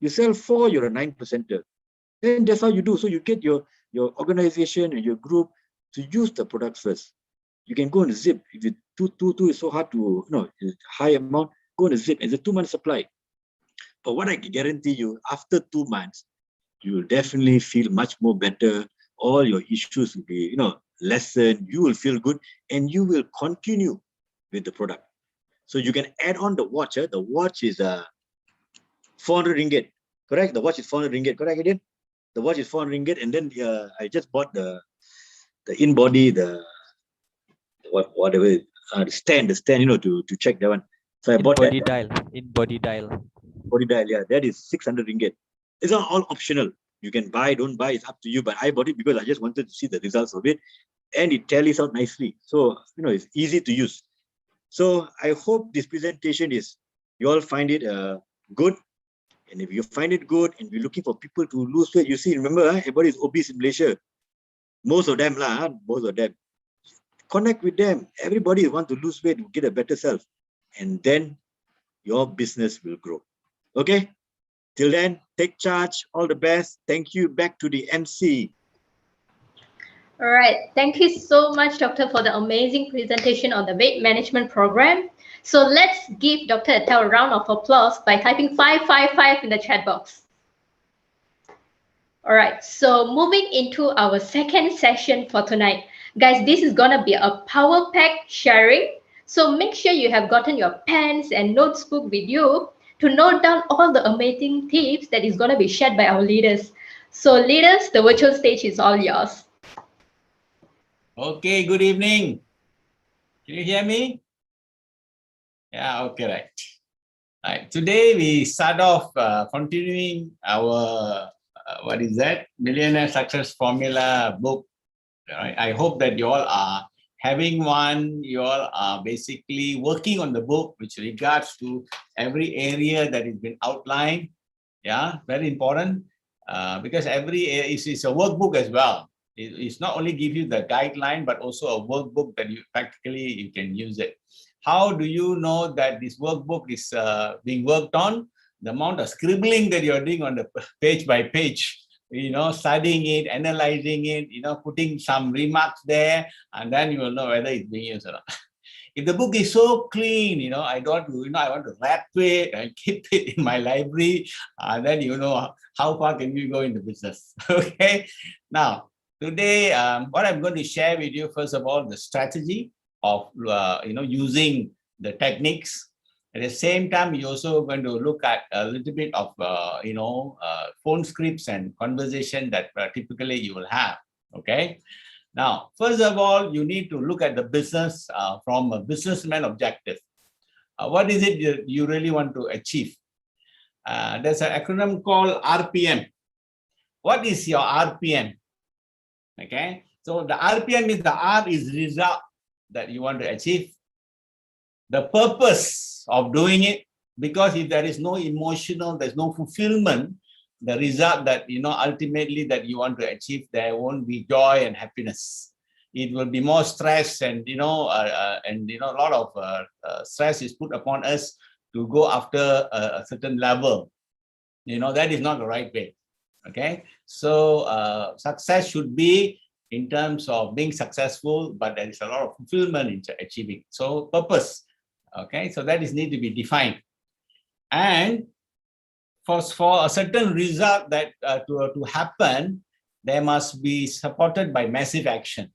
You sell 4, you're a 9%. Then that's how you do. So you get your organization and your group to use the products first. You can go on a zip. If you two is so hard to, high amount, go on a zip. It's a 2-month supply. But what I can guarantee you, after 2 months, you will definitely feel much more better. All your issues will be, lessened. You will feel good, and you will continue with the product. So you can add on the watch. The watch is 400 ringgit. Correct? The watch is 400 ringgit. Correct, Gideon? The watch is 400 ringgit, and then I just bought the in-body, the stand, to check that one. So I bought that. In-body dial. Body dial, yeah, that is 600 ringgit. It's not all optional. You can buy, don't buy, it's up to you. But I bought it because I just wanted to see the results of it, and it tallies out nicely. So it's easy to use. So I hope this presentation you all find it good. And if you find it good and you're looking for people to lose weight, you see, remember, everybody is obese in Malaysia. Most of them, most of them. Connect with them. Everybody want to lose weight, to get a better self. And then your business will grow. Okay? Till then, take charge. All the best. Thank you. Back to the MC. All right. Thank you so much, Doctor, for the amazing presentation on the weight management program. So let's give Dr. Atal a round of applause by typing 555 in the chat box. All right. So moving into our second session for tonight. Guys, this is going to be a power pack sharing. So make sure you have gotten your pens and notebook with you to note down all the amazing tips that is going to be shared by our leaders. So leaders, the virtual stage is all yours. Okay, good evening. Can you hear me? Yeah, okay, right. Today we start off continuing our, Millionaire Success Formula book. Right? I hope that you all are having one. You all are basically working on the book, which regards to every area that has been outlined. Yeah, very important because every area is a workbook as well. It's not only give you the guideline, but also a workbook that you can use it. How do you know that this workbook is being worked on? The amount of scribbling that you're doing on the page by page, studying it, analyzing it, putting some remarks there, and then you will know whether it's being used or not. If the book is so clean, I want to wrap it and keep it in my library, then how far can you go in the business. Okay. Now, today, what I'm going to share with you, first of all, the strategy of using the techniques. At the same time, you're also going to look at a little bit of phone scripts and conversation that typically you will have. Okay. Now, first of all, you need to look at the business from a businessman objective. What is it you really want to achieve? There's an acronym called RPM. What is your RPM? Okay, so the RPM is the R is result that you want to achieve. The purpose of doing it, because if there is no emotional, there's no fulfillment, the result that ultimately that you want to achieve, there won't be joy and happiness. It will be more stress, and a lot of stress is put upon us to go after a certain level. That is not the right way. Okay, so success should be in terms of being successful, but there is a lot of fulfillment in achieving. So purpose, okay, so that is need to be defined, and for a certain result that to happen, there must be supported by massive action.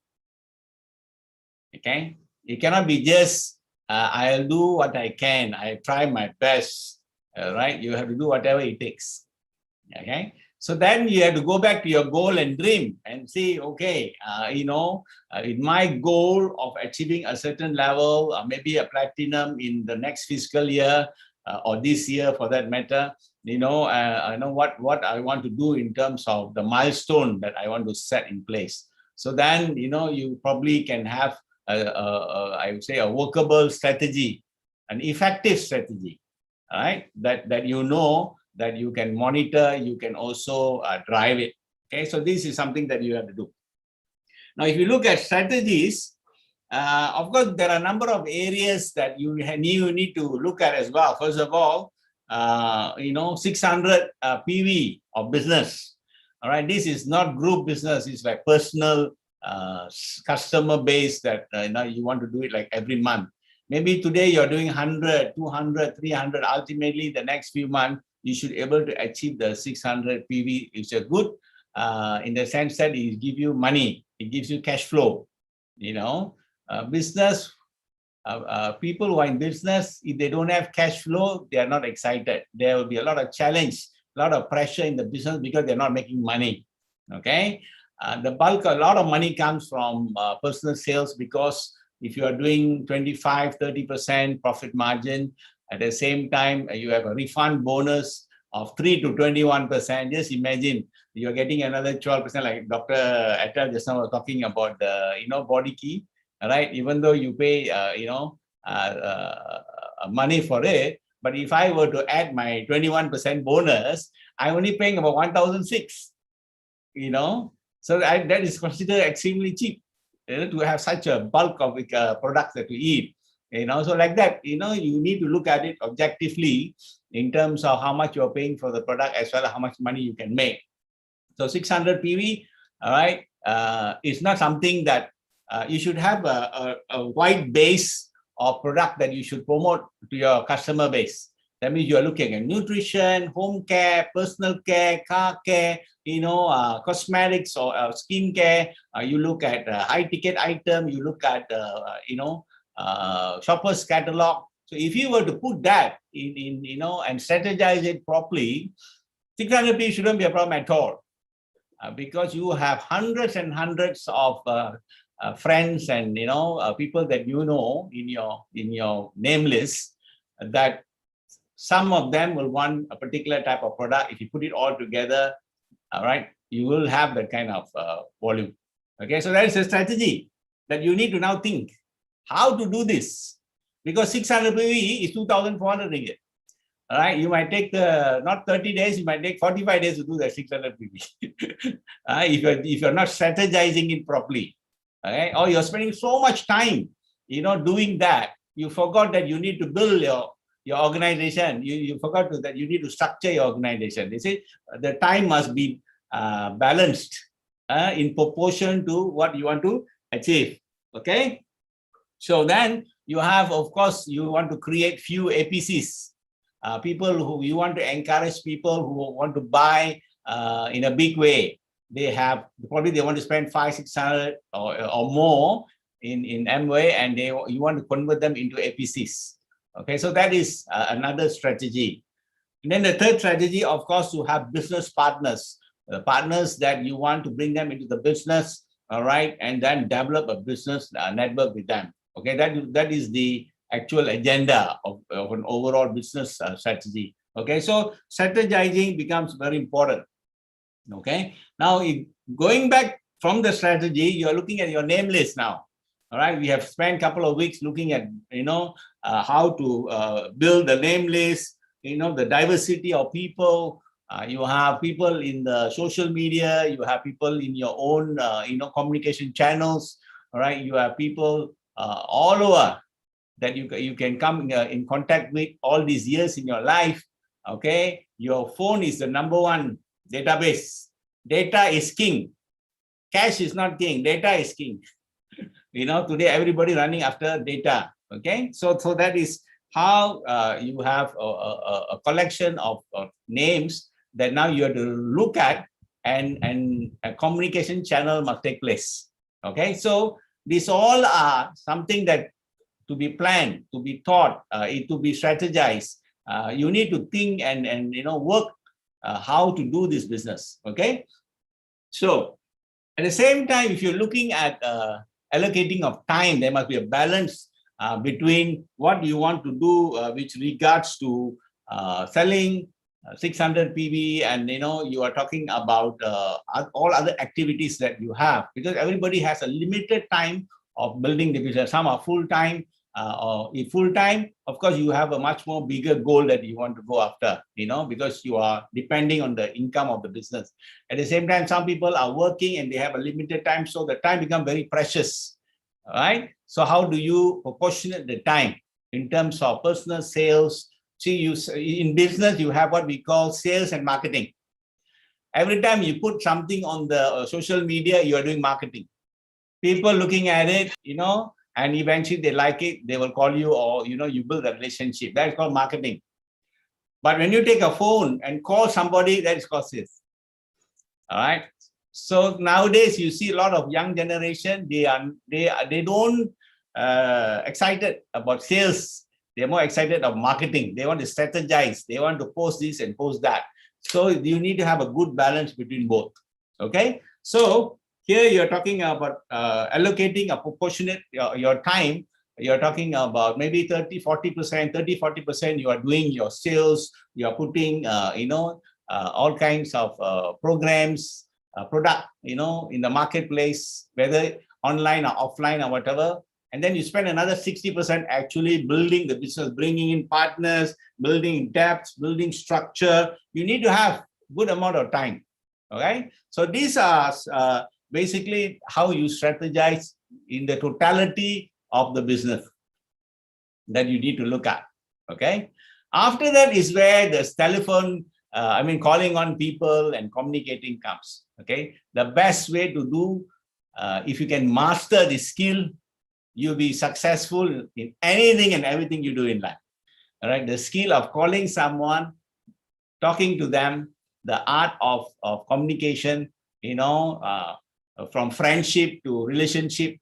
Okay, it cannot be just I'll do what I can, I try my best, right? You have to do whatever it takes. Okay. So then you have to go back to your goal and dream and see, okay, in my goal of achieving a certain level, maybe a platinum in the next fiscal year or this year for that matter, I know what I want to do in terms of the milestone that I want to set in place. So then, you probably can have, I would say, a workable strategy, an effective strategy, all right, that that you can monitor, you can also drive it. Okay, so this is something that you have to do. Now, if you look at strategies, of course, there are a number of areas that you need to look at as well. First of all, 600 PV of business. All right, this is not group business, it's like personal customer base that you want to do it like every month. Maybe today you're doing 100, 200, 300. Ultimately, the next few months, you should be able to achieve the 600 PV. It's a good in the sense that it gives you money, it gives you cash flow. Business, people who are in business, if they don't have cash flow, they are not excited. There will be a lot of challenge, a lot of pressure in the business because they're not making money. Okay, the bulk, a lot of money comes from personal sales, because if you are doing 25, 30% profit margin, at the same time, you have a refund bonus of 3 to 21%. Just imagine you're getting another 12%, like Dr. Atal just now was talking about the, body key, right? Even though you pay, money for it, but if I were to add my 21% bonus, I'm only paying about 1,006, so that is considered extremely cheap, to have such a bulk of products that you eat. So like that, you need to look at it objectively in terms of how much you're paying for the product as well as how much money you can make. So 600 PV, all right, it's not something that you should have a wide base of product that you should promote to your customer base. That means you're looking at nutrition, home care, personal care, car care, cosmetics or skin care. You look at high ticket item, you look at, shopper's catalog. So if you were to put that in and strategize it properly, 600 PV shouldn't be a problem at all. Because you have hundreds and hundreds of friends and people that in your name list, that some of them will want a particular type of product. If you put it all together, all right, you will have that kind of volume. Okay, so that is a strategy that you need to now think how to do this, because 600 PV is 2,400 ringgit. All right, you might take not 30 days, you might take 45 days to do that 600 PV. If you're not strategizing it properly, okay, or you're spending so much time, doing that, you forgot that you need to build your organization. You forgot that you need to structure your organization. They say the time must be balanced in proportion to what you want to achieve. Okay, so then you have, of course, you want to create few APCs. People who you want to encourage, people who want to buy in a big way. They want to spend 500-600 or more in Amway, and you want to convert them into APCs. Okay, so that is another strategy. And then the third strategy, of course, to have business partners, partners that you want to bring them into the business, all right, and then develop a business network with them. Okay, that is the actual agenda of an overall business strategy. Okay, so strategizing becomes very important. Okay, now going back from the strategy, you're looking at your name list now. All right, we have spent a couple of weeks looking at how to build the name list, the diversity of people. You have people in the social media, you have people in your own communication channels. All right, you have people all over that you can come in contact with all these years in your life. Okay, your phone is the #1 database. Data is king. Cash is not king. Data is king. Today everybody running after data. Okay, so that is how you have a collection of names that now you have to look at, and a communication channel must take place. Okay, so these all are something that to be planned, to be thought, to be strategized. You need to think and work how to do this business. Okay, so at the same time, if you're looking at allocating of time, there must be a balance between what you want to do which regards to selling 600 PV, and you are talking about all other activities that you have, because everybody has a limited time of building the business. Some are full time, or if full-time, of course, you have a much more bigger goal that you want to go after, because you are depending on the income of the business. At the same time, some people are working and they have a limited time, so the time becomes very precious, right? So how do you proportionate the time in terms of personal sales? See, in business, you have what we call sales and marketing. Every time you put something on the social media, you are doing marketing. People looking at it, and eventually they like it, they will call you, or, you build a relationship. That's called marketing. But when you take a phone and call somebody, that is called sales. All right. So nowadays you see a lot of young generation, they don't excited about sales. They're more excited about marketing. They want to strategize. They want to post this and post that. So you need to have a good balance between both. Okay. So here you're talking about allocating a proportionate your time. You're talking about maybe 30-40% you are doing your sales. You are putting all kinds of programs, product in the marketplace, whether online or offline or whatever. And then you spend another 60% actually building the business, bringing in partners, building depth, building structure. You need to have good amount of time. Okay. So these are basically how you strategize in the totality of the business that you need to look at. Okay. After that is where the telephone, calling on people and communicating comes. Okay. The best way to do, if you can master this skill, you'll be successful in anything and everything you do in life. All right. The skill of calling someone, talking to them, the art of communication, from friendship to relationship,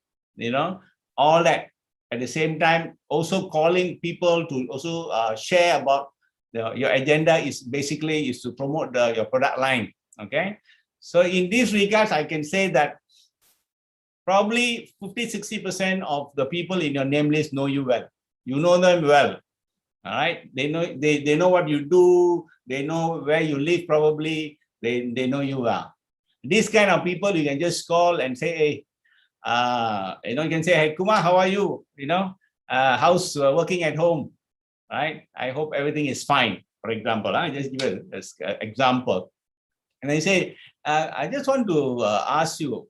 all that. At the same time, also calling people to also share about your agenda is basically to promote your product line. Okay. So in these regards, I can say that probably 50-60% of the people in your name list know you well. You know them well. All right. They know what you do. They know where you live. Probably they know you well. These kind of people, you can just call and say, hey, you can say, hey, Kumar, how are you? How's working at home? Right. I hope everything is fine. For example, I just give an example. And I say, I just want to ask you,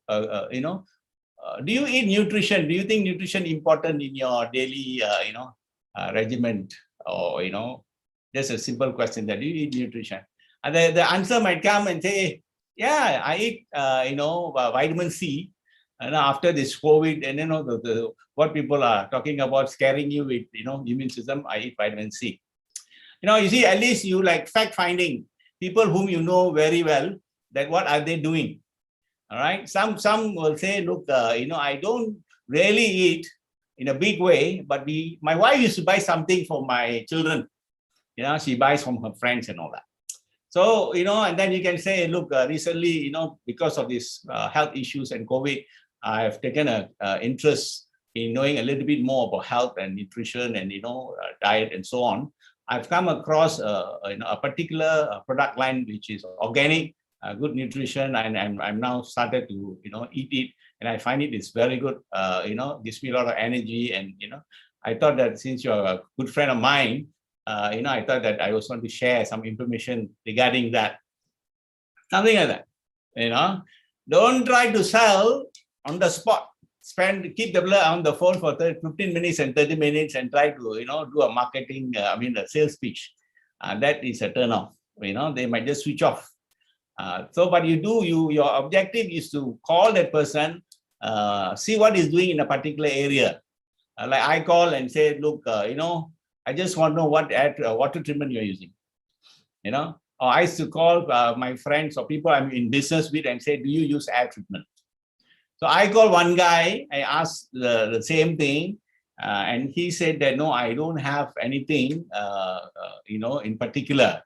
do you eat nutrition? Do you think nutrition important in your daily, regimen? Or, just a simple question that do you eat nutrition? And the answer might come and say, yeah, I eat, vitamin C. And after this COVID, and what people are talking about scaring you with, immune system, I eat vitamin C. You see, at least you like fact finding people whom you know very well, that what are they doing? All right. Some will say, look, I don't really eat in a big way, but my wife used to buy something for my children. She buys from her friends and all that. So, and then you can say, look, recently, because of this health issues and COVID, I've taken an interest in knowing a little bit more about health and nutrition and, diet and so on. I've come across a particular product line, which is organic, good nutrition, and I'm now started to, eat it. And I find it is very good, gives me a lot of energy. And, I thought that since you're a good friend of mine, I thought that I was want to share some information regarding that. Something like that, Don't try to sell on the spot. Keep the blur on the phone for 15 minutes and 30 minutes and try to, do a marketing, a sales pitch. That is a turn off. They might just switch off. But your objective is to call that person, see what he's doing in a particular area. Like I call and say, look, I just want to know what water treatment you're using. Or I used to call my friends or people I'm in business with and say, do you use air treatment? So I call one guy, I asked the same thing, and he said that, no, I don't have anything, in particular.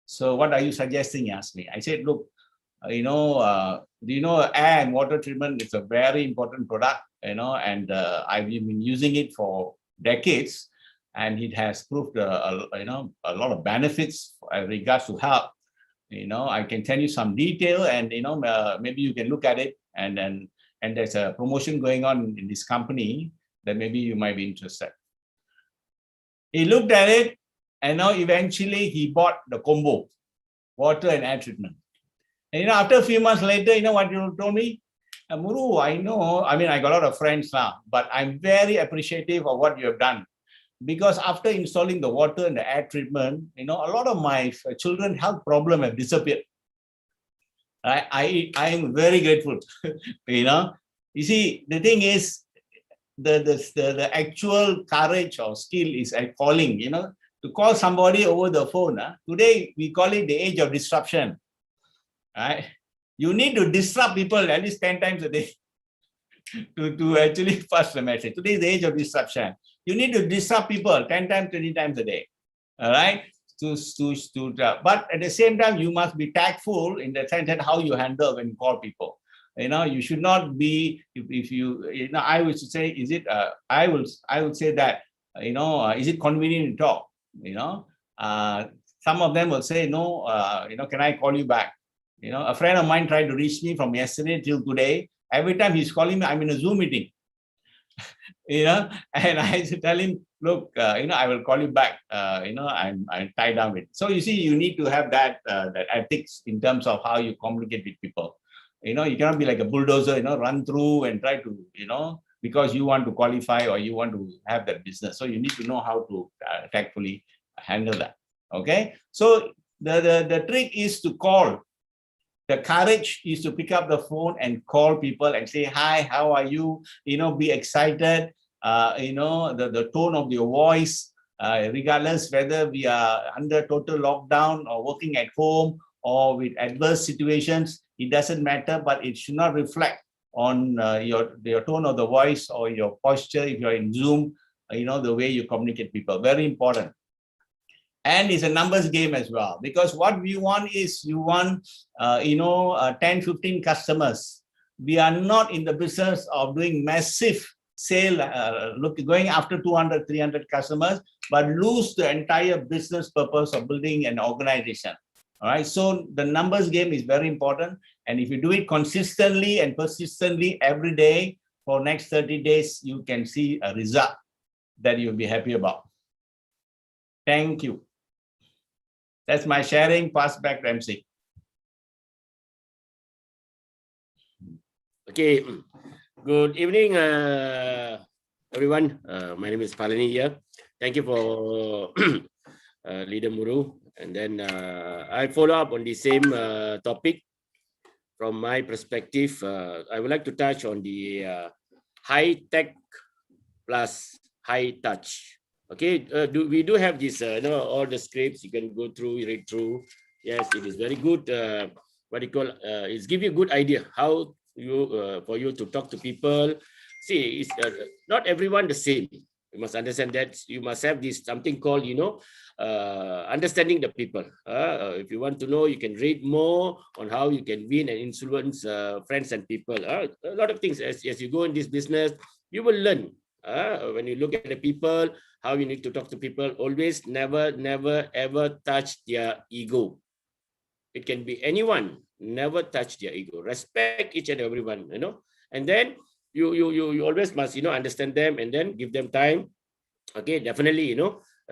So what are you suggesting? He asked me. I said, look, do you know air and water treatment is a very important product, and I've been using it for decades, and it has proved, a lot of benefits in regards to health. I can tell you some detail, and maybe you can look at it, and there's a promotion going on in this company that maybe you might be interested. He looked at it, and now eventually he bought the combo, water and air treatment. And after a few months later, what you told me? Muru, I know, I got a lot of friends now, but I'm very appreciative of what you have done. Because after installing the water and the air treatment, a lot of my children's health problem have disappeared. I am very grateful. You see, the thing is, the actual courage or skill is at calling, to call somebody over the phone. Today, we call it the age of disruption. Right? You need to disrupt people at least 10 times a day to actually pass the message. Today is the age of disruption. You need to disrupt people 10 times, 20 times a day. All right? But at the same time, you must be tactful in the sense that how you handle when you call people. You should not be, if you, I would say, is it, I would say that, is it convenient to talk? Some of them will say, no, can I call you back? A friend of mine tried to reach me from yesterday till today. Every time he's calling me, I'm in a Zoom meeting. And I tell him, look, I will call you back. I'm tied down with. So you see, you need to have that ethics in terms of how you communicate with people. You cannot be like a bulldozer, run through and try to, because you want to qualify or you want to have that business. So you need to know how to tactfully handle that. Okay. So the trick is to call. The courage is to pick up the phone and call people and say, hi, how are you? Be excited. The tone of your voice, regardless whether we are under total lockdown or working at home or with adverse situations, it doesn't matter, but it should not reflect on your tone of the voice or your posture if you're in Zoom, the way you communicate people. Very important. And it's a numbers game as well, because what we want is you want, 10, 15 customers. We are not in the business of doing massive sale, going after 200, 300 customers, but lose the entire business purpose of building an organization. All right. So the numbers game is very important. And if you do it consistently and persistently every day for next 30 days, you can see a result that you'll be happy about. Thank you. That's my sharing. Pass back to MC. Okay. Good evening, everyone. My name is Palani here. Thank you for Leader Muru. And then I follow up on the same topic. From my perspective, I would like to touch on the high tech plus high touch. Okay, we do have this, all the scripts you can go through, read through. Yes, it is very good. What you call, it's give you a good idea how you for you to talk to people. See, it's not everyone the same. You must understand that you must have this something called, understanding the people. If you want to know, you can read more on how you can win and influence friends and people. A lot of things as you go in this business, you will learn. When you look at the people, how you need to talk to people, always never ever touch their ego. It can be anyone, never touch their ego. Respect each and everyone, and then you always must understand them and then give them time. Okay, definitely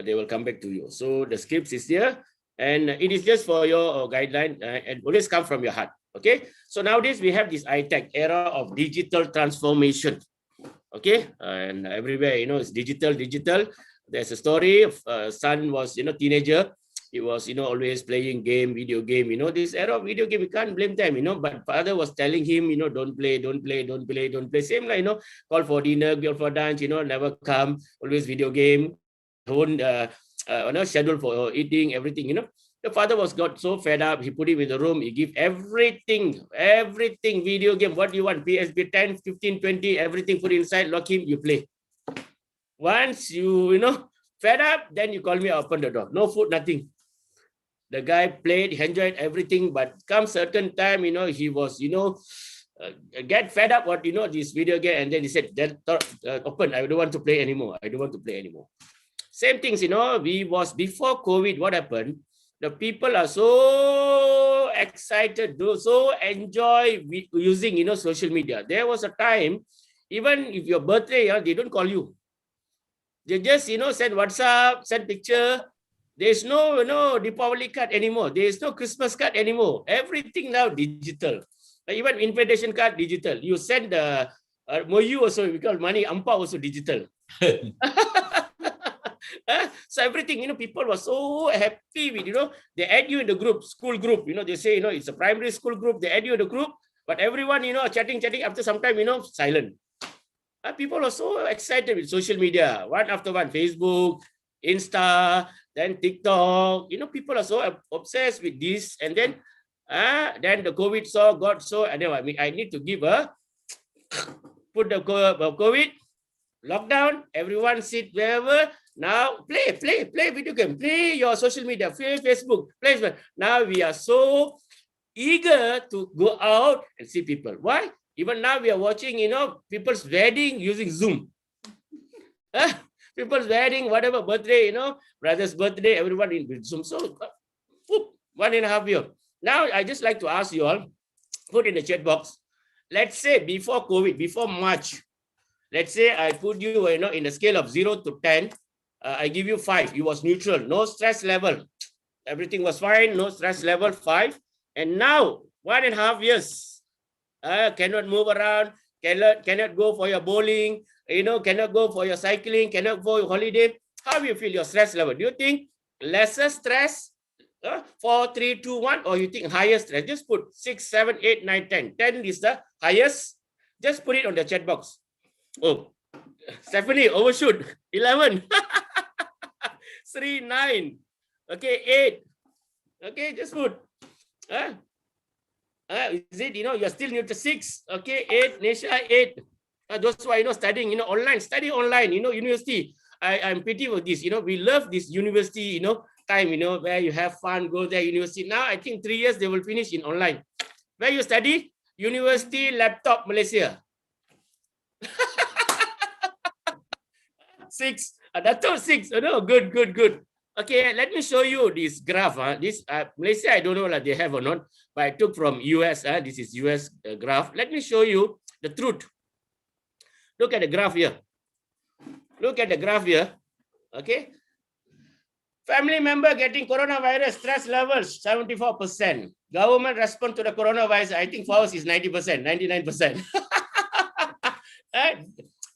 they will come back to you. So the scripts is here and it is just for your guideline and always come from your heart. Okay, so nowadays we have this high-tech era of digital transformation. Okay, and everywhere it's digital. There's a story of son was teenager. He was always playing video game. This era of video game, we can't blame them. But father was telling him, don't play. Same like call for dinner, call for lunch. Never come. Always video game. Own schedule for eating everything. The father got so fed up, he put him in the room, he give everything, video game, what you want, PSP 10, 15, 20, everything put inside, lock him, you play. Once you, fed up, then you call me, open the door. No food, nothing. The guy played, he enjoyed everything, but come certain time, he was, get fed up what, this video game, and then he said, open, I don't want to play anymore. Same things, we was before COVID, what happened? The people are so excited, so enjoy using, social media. There was a time, even if your birthday, they don't call you. They just, send WhatsApp, send picture. There's no, Deepavali card anymore. There's no Christmas card anymore. Everything now digital. Even invitation card digital. You send the Moyu also, because money, Ampa also digital. So everything, people were so happy with, they add you in the group, school group, they say, it's a primary school group, they add you in the group, but everyone, chatting, after some time, silent. People are so excited with social media, one after one, Facebook, Insta, then TikTok, people are so obsessed with this, and then the COVID got so, and then I need to give put the COVID, lockdown, everyone sit wherever. Now play video game, play your social media, play Facebook, play. Now we are so eager to go out and see people. Why? Even now we are watching, people's wedding using Zoom. People's wedding, whatever, birthday, brother's birthday, everyone in Zoom. So 1.5 years. Now I just like to ask you all, put in the chat box. Let's say before COVID, before March, let's say I put you, in a scale of 0 to 10, I give you 5. You was neutral, no stress level. Everything was fine, no stress level, 5. And now, 1.5 years, cannot move around, cannot go for your bowling, cannot go for your cycling, cannot go for your holiday. How do you feel your stress level? Do you think lesser stress, 4, 3, 2, 1, or you think higher stress? Just put 6, 7, 8, 9, 10. 10 is the highest. Just put it on the chat box. Oh, Stephanie, overshoot. 11. 3, 9. Okay, 8. Okay, just put. Is it, you're still neutral? 6. Okay, 8. Nesha, 8. Those who are, studying, online, study online, university. I'm pity for this. We love this university, time, where you have fun, go there, university. Now, I think 3 years they will finish in online. Where you study? University, laptop, Malaysia. 6. That's all 6. Good. Okay, let me show you this graph. This Malaysia, I don't know if they have or not, but I took from US. This is US graph. Let me show you the truth. Look at the graph here. Look at the graph here. Okay. Family member getting coronavirus, stress levels 74%. Government response to the coronavirus, I think for us is 90%, 99%.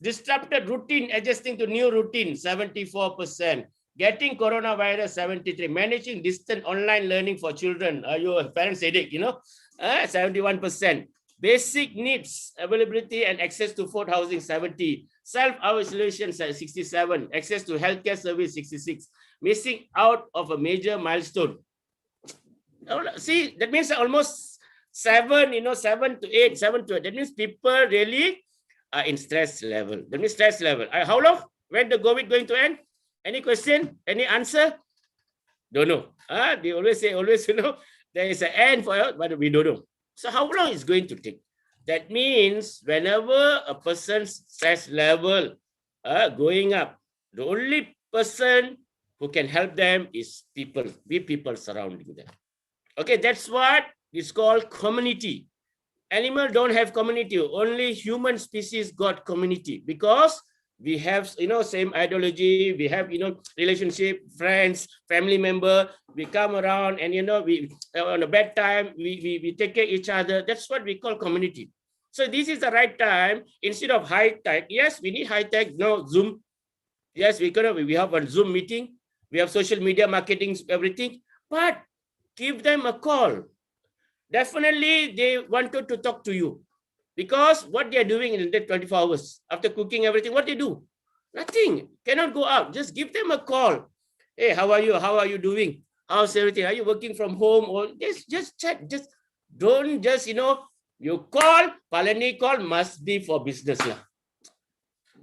Disrupted routine, adjusting to new routine, 74%. Getting coronavirus, 73%. Managing distant online learning for children, your parents headache, 71%. Basic needs, availability and access to food, housing, 70%. Self-isolation, 67%. Access to healthcare service, 66%. Missing out of a major milestone. See, that means almost 7, 7 to 8, 7 to 8. That means people really are in stress level. That means stress level. How long? When the COVID going to end? Any question? Any answer? Don't know. They always say, there is an end for it, but we don't know. So how long is going to take? That means whenever a person's stress level going up, the only person who can help them is people. We people surrounding them. Okay, that's what is called community. Animal don't have community. Only human species got community because we have, same ideology. We have, relationship, friends, family member. We come around and, we on a bad time, we take care of each other. That's what we call community. So this is the right time. Instead of high tech, yes, we need high tech. No Zoom. Yes, we have a Zoom meeting. We have social media marketing, everything. But give them a call. Definitely, they wanted to talk to you. Because what they are doing in the 24 hours, after cooking everything, what they do? Nothing. Cannot go out. Just give them a call. Hey, how are you? How are you doing? How's everything? Are you working from home? Or just chat. Just don't just, you call, Palani call must be for business.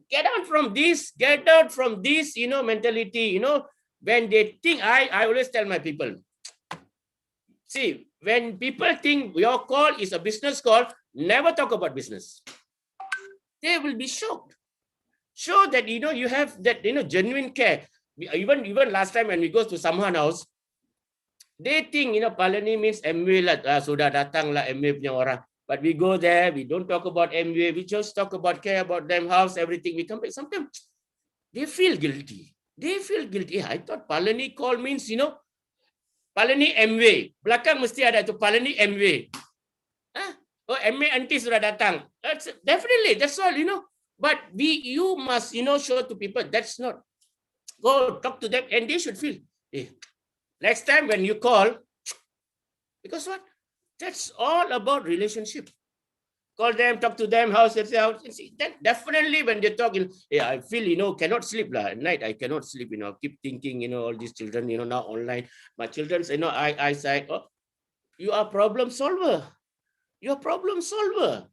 Get out from this. Get out from this, mentality. When they think, I always tell my people, see, when people think your call is a business call, never talk about business. They will be shocked. Show that, you have that, genuine care. Even last time when we go to someone's house, they think, Palani means MW lah, sudah datang lah MW punya orang. But we go there, we don't talk about MW, we just talk about care about them, house, everything. We come back sometimes. They feel guilty. They feel guilty. I thought Palani call means, Palani MW. Belakang mesti ada tu Palani MW. Oh, MW auntie sudah datang. That's definitely, that's all, But you must, show to people that's not. Go talk to them and they should feel, hey, next time when you call, because what? That's all about relationship. Call them, talk to them, how's it? Then definitely when they talk, I feel, cannot sleep at night. I cannot sleep, keep thinking, all these children, now online. My children's, I say, oh, you are problem solver. You're problem solver.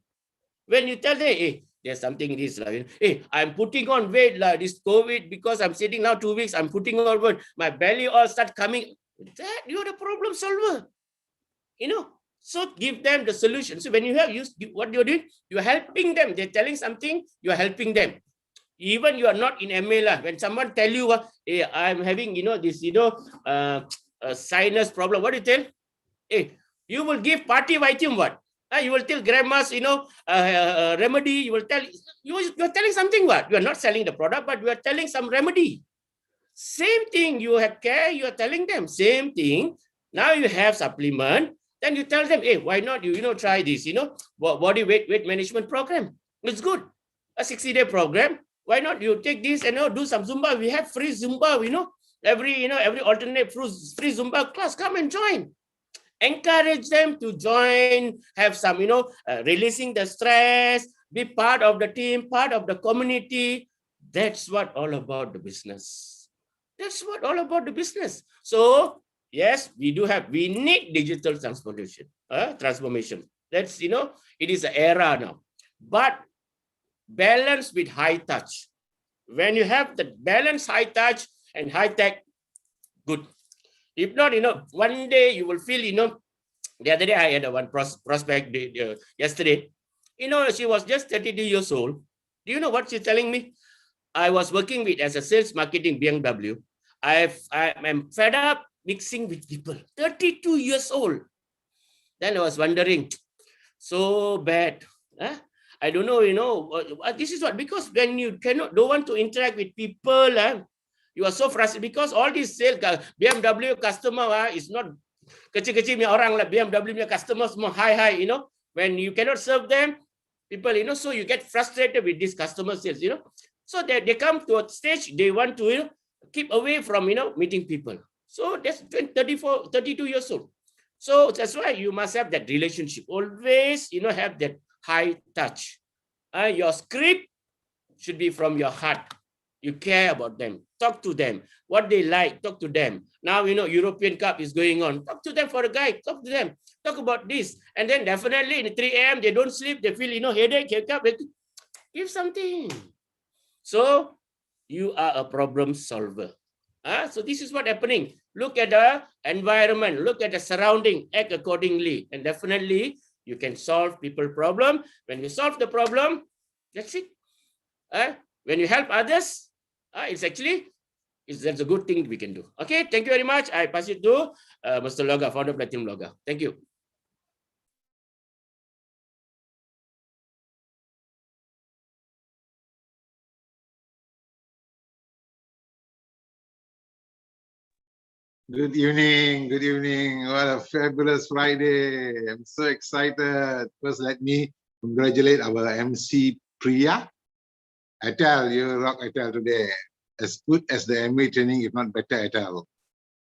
When you tell them, hey, there's something this, hey, I'm putting on weight, this COVID, because I'm sitting now 2 weeks, I'm putting on weight, my belly all start coming. That you're the problem solver. So give them the solution. So when you have used what you're doing, you're helping them. They're telling something, you're helping them. Even you are not in MA, when someone tell you, hey, I'm having, this, sinus problem, what do you tell? Hey, you will give party vitamin what? You will tell grandma's, remedy. You will tell, you're telling something what? You are not selling the product, but you are telling some remedy. Same thing, you have care, you are telling them. Same thing. Now you have supplement. Then you tell them, hey, why not you, try this, body weight management program. It's good. A 60-day program. Why not you take this and do some Zumba? We have free Zumba, every alternate free Zumba class. Come and join. Encourage them to join, have some, releasing the stress, be part of the team, part of the community. That's what all about the business. That's what all about the business. So yes, we need digital transformation. That's, it is an era now. But balance with high touch. When you have the balance, high touch and high tech, good. If not, one day you will feel, the other day I had one prospect yesterday. She was just 32 years old. Do you know what she's telling me? I was working with as a sales marketing BMW. I'm fed up mixing with people. 32 years old. Then I was wondering, so bad. I don't know, this is what, because when you don't want to interact with people, you are so frustrated because all these sales BMW customer is not kecil-kecil punya orang lah, BMW punya customer semua high, when you cannot serve them, people, so you get frustrated with these customer sales, so they come to a stage, they want to, keep away from, meeting people. So that's 32 years old. So that's why you must have that relationship. Always, have that high touch. Your script should be from your heart. You care about them. Talk to them. What they like, talk to them. Now, European Cup is going on. Talk to them for a guide. Talk to them. Talk about this. And then definitely in 3 a.m., they don't sleep. They feel, headache, give something. So you are a problem solver. So this is what's happening. Look at the environment. Look at the surrounding. Act accordingly. And definitely you can solve people's problem. When you solve the problem, that's it. When you help others, that's a good thing we can do. Okay, thank you very much. I pass it to Mr. Loga, founder of Platinum Loga. Thank you. Good evening. Good evening. What a fabulous Friday. I'm so excited. First, let me congratulate our MC Priya. Atal, you rock Atal today. As good as the MA training, if not better, Atal.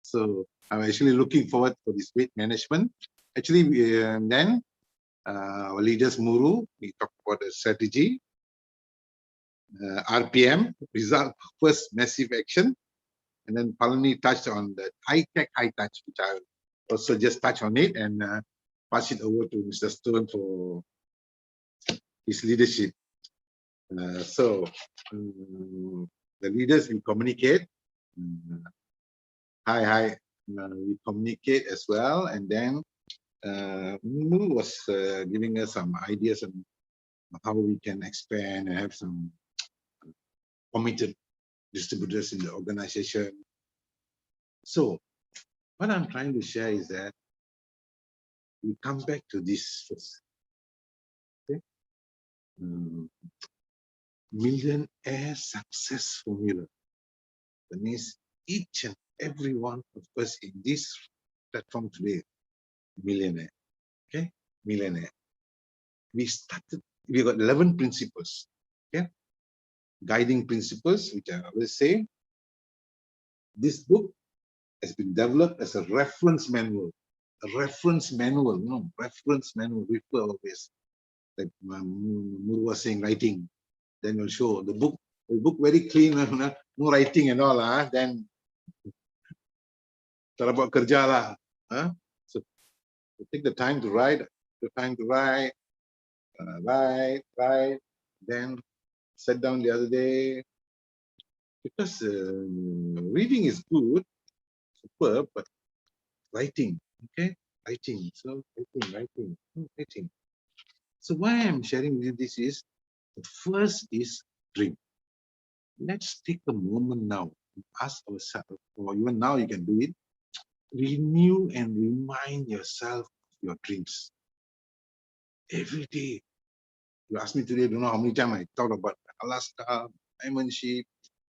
So I'm actually looking forward for this weight management. Actually, then our leaders Muru, we talked about the strategy. RPM, result, first massive action. And then Palani touched on the high-tech, high-touch, which I also just touch on it and pass it over to Mr. Stone for his leadership. So the leaders, we communicate. We communicate as well. And then Mulu was giving us some ideas on how we can expand and have some committed distributors in the organization. So what I'm trying to share is that we come back to this first. Okay? millionaire success formula. That means each and every one of us in this platform today, millionaire. Okay, millionaire. We got 11 principles. Okay, guiding principles, which I always say. This book has been developed as a reference manual. A reference manual, reference manual, refer always. Like Muru was saying, writing. Then we'll show the book very clean, no writing and all. Then cara buat kerja lah. So take the time to write, write. Then sat down the other day, because reading is good, superb, but writing, okay, writing. So writing. So why I'm sharing with you this is, the first is dream. Let's take a moment now to ask ourselves, or even now you can do it, renew and remind yourself of your dreams. Every day. You ask me today, don't know how many times I talked about Alaska, diamond ship,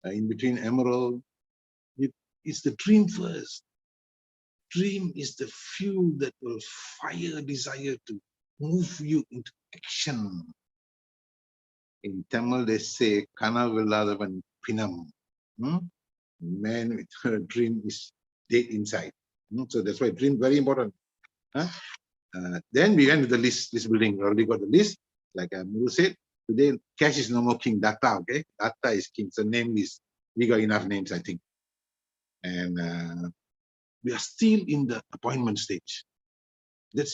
in between emerald. It's the dream first. Dream is the fuel that will fire desire to move you into action. In Tamil, they say, Kanavilladavan Pinam. Man with her dream is dead inside. So that's why dream very important. Then we went to the list building. We already got the list. Like Muru said, today cash is no more king, data, okay? Data is king. So name list. We got enough names, I think. And we are still in the appointment stage. That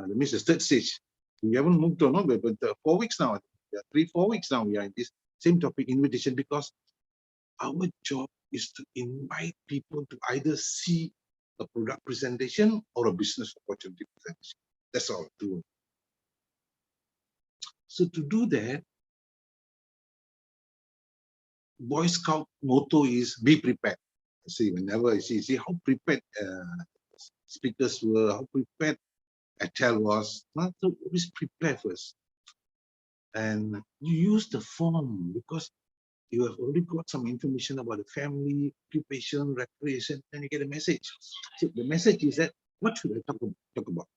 means the third stage. We haven't moved on, but 4 weeks now, 3-4 weeks now, we are in this same topic, invitation, because our job is to invite people to either see a product presentation or a business opportunity presentation. That's all. So to do that, Boy Scout motto is be prepared. See, whenever I see how prepared speakers were, how prepared Atel was. So always prepare first. And you use the form because you have already got some information about the family, occupation, recreation, and you get a message. So the message is that, what should I talk about?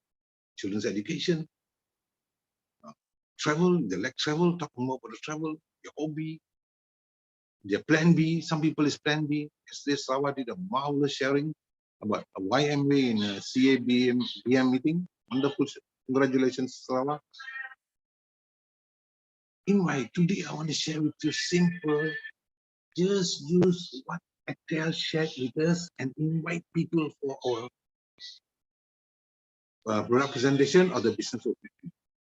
Children's education, travel, they like travel, talk more about the travel, your hobby, their plan B. Some people is plan B. Yesterday, Sarawak did a marvelous sharing about a YMA in a CABM meeting. Wonderful. Congratulations, Sarawak. Invite. Today, I want to share with you simple. Just use what Atel shared with us and invite people for our product presentation or the business opportunity.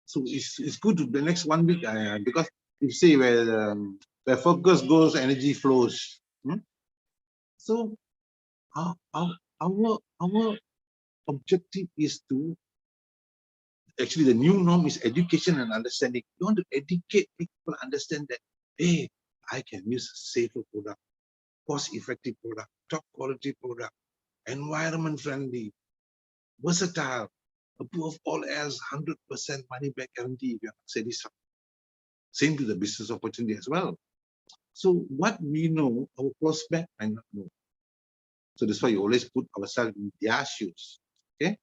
So it's good to the next 1 week because you see where focus goes, energy flows. So our objective is to, actually the new norm is education and understanding. You want to educate people, understand that, hey, I can use a safer product, cost-effective product, top quality product, environment friendly, versatile, above all else, 100% money back guarantee if you are not satisfied. Same to the business opportunity as well. So what we know, our prospect might not know. So that's why you always put ourselves in their shoes. Okay?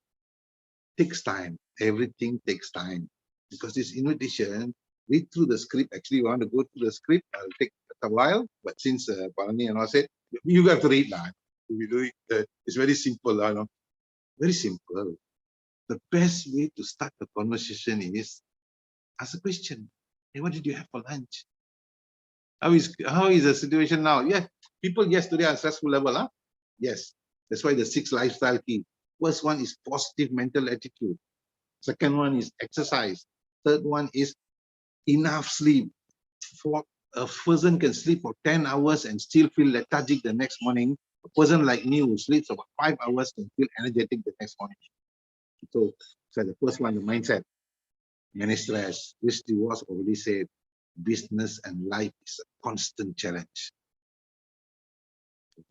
Takes time. Everything takes time. Because this invitation, read through the script. Actually, we want to go through the script. I'll take a while. But since Palani and I said, you have to read now. It's very simple. Very simple. The best way to start the conversation is ask a question. Hey, what did you have for lunch? How is the situation now? Yes, people, yes, today are stressful level. Yes, that's why the 6 lifestyle key. First one is positive mental attitude. Second one is exercise. Third one is enough sleep. For a person can sleep for 10 hours and still feel lethargic the next morning. A person like me who sleeps about 5 hours can feel energetic the next morning. So the first one, the mindset. Manage stress. This was already said. Business and life is a constant challenge.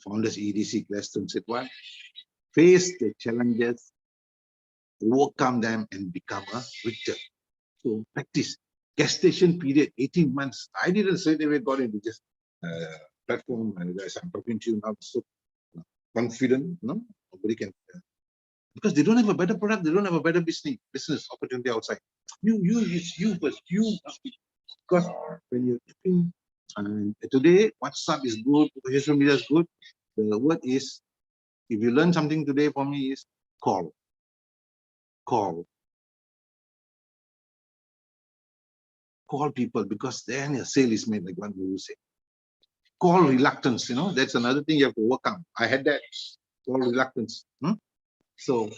Founders EDC Gladstone said what? Face the challenges, overcome them, and become a victor. So practice. gestation period, 18 months. I didn't straight away got into this platform, and as I'm talking to you now, so confident, no? Nobody can, because they don't have a better product, they don't have a better business opportunity outside. It's you first, because when you're talking, and today, WhatsApp is good, social media is good. The word is, if you learn something today for me is call. Call people, because then your sale is made, like one Guru said. Call reluctance, that's another thing you have to overcome. I had that, call reluctance. So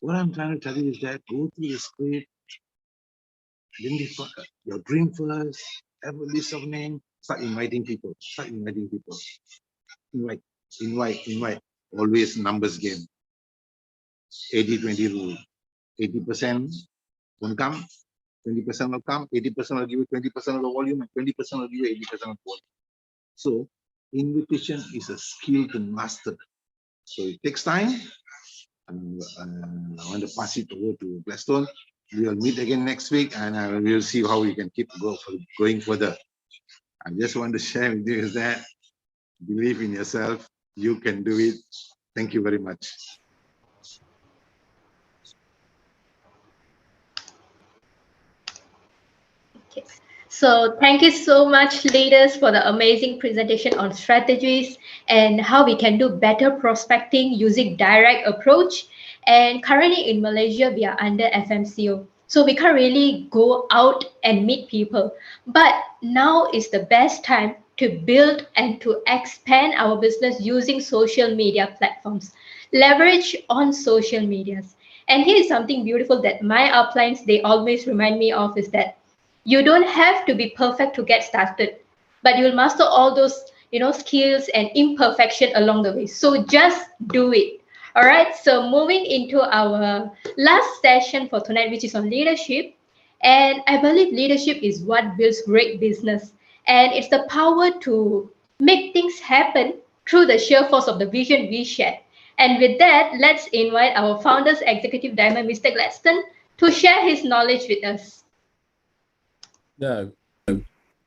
what I'm trying to tell you is that go through the script, identify your dream first, have a list of names, start inviting people. Invite. Always numbers game. 80-20 rule. 80% won't come, 20% will come, 80% will give you 20% of the volume, and 20% will give you 80% of the volume. So invitation is a skill to master. So it takes time. And I want to pass it over to Gladstone. We will meet again next week, and we will see how we can keep going further. I just want to share with you is that believe in yourself, you can do it. Thank you very much. Okay. So thank you so much, leaders, for the amazing presentation on strategies and how we can do better prospecting using direct approach. And currently in Malaysia, we are under FMCO. So we can't really go out and meet people. But now is the best time to build and to expand our business using social media platforms. Leverage on social medias. And here is something beautiful that my uplines, they always remind me of, is that you don't have to be perfect to get started, but you'll master all those skills and imperfection along the way. So just do it. All right, so moving into our last session for tonight, which is on leadership. And I believe leadership is what builds great business, and it's the power to make things happen through the sheer force of the vision we share. And with that, let's invite our founder's executive diamond, Mr. Gladstone, to share his knowledge with us. Yeah,